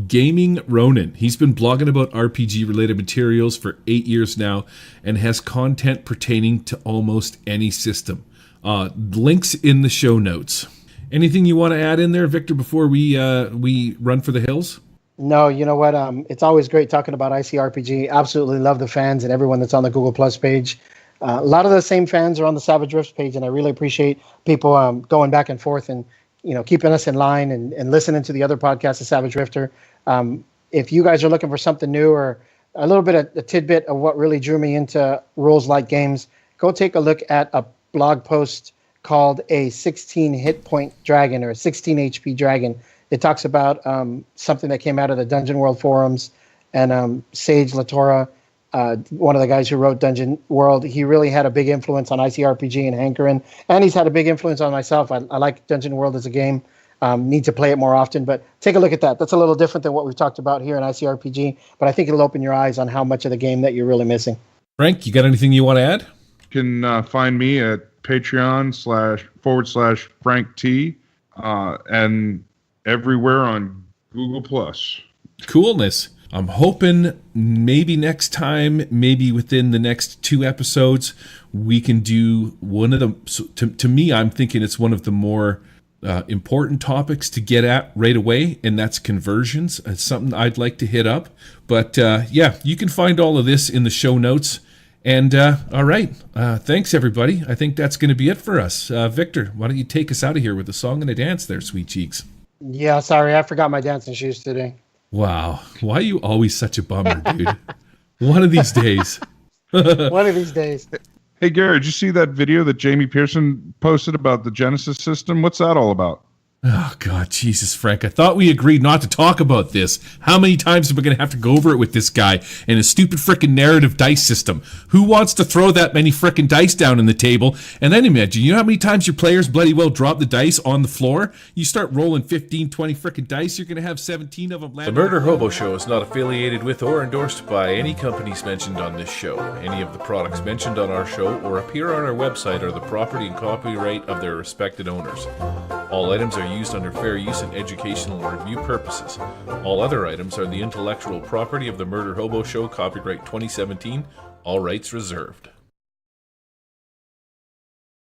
Gaming Ronin. He's been blogging about RPG-related materials for 8 years now and has content pertaining to almost any system. Links in the show notes. Anything you want to add in there, Victor, before we run for the hills? No, you know what? It's always great talking about ICRPG. Absolutely love the fans and everyone that's on the Google Plus page. A lot of the same fans are on the Savage Rifts page, and I really appreciate people going back and forth and keeping us in line and listening to the other podcasts of Savage Rifter. If you guys are looking for something new or a little bit of a tidbit of what really drew me into rules-like games, go take a look at a blog post called a 16 hit point dragon or a 16 HP dragon. It talks about something that came out of the Dungeon World forums, and Sage Latora, one of the guys who wrote Dungeon World, he really had a big influence on ICRPG and hankering, and he's had a big influence on myself. I like Dungeon World as a game. Need to play it more often, but take a look at that. That's a little different than what we've talked about here in ICRPG, but I think it'll open your eyes on how much of the game that you're really missing. Frank, you got anything you want to add? You can find me at Patreon//Frank T and everywhere on Google Plus. Coolness. I'm hoping maybe next time, maybe within the next 2 episodes, we can do one of them. So to me, I'm thinking it's one of the more important topics to get at right away, and that's conversions. It's something I'd like to hit up. But you can find all of this in the show notes. And all right, thanks everybody. I think that's going to be it for us. Victor, why don't you take us out of here with a song and a dance there, sweet cheeks? Yeah, sorry, I forgot my dancing shoes today. Wow. Why are you always such a bummer, dude? One of these days. One of these days. Hey, Gary, did you see that video that Jamie Pearson posted about the Genesis system? What's that all about? Oh, God, Jesus, Frank. I thought we agreed not to talk about this. How many times am I going to have to go over it with this guy and his stupid frickin' narrative dice system? Who wants to throw that many frickin' dice down on the table? And then imagine, you know how many times your players bloody well drop the dice on the floor? You start rolling 15, 20 frickin' dice, you're going to have 17 of them land. The Murder Hobo Show is not affiliated with or endorsed by any companies mentioned on this show. Any of the products mentioned on our show or appear on our website are the property and copyright of their respected owners. All items are used under fair use and educational and review purposes. All other items are the intellectual property of the Murder Hobo Show, copyright 2017, all rights reserved.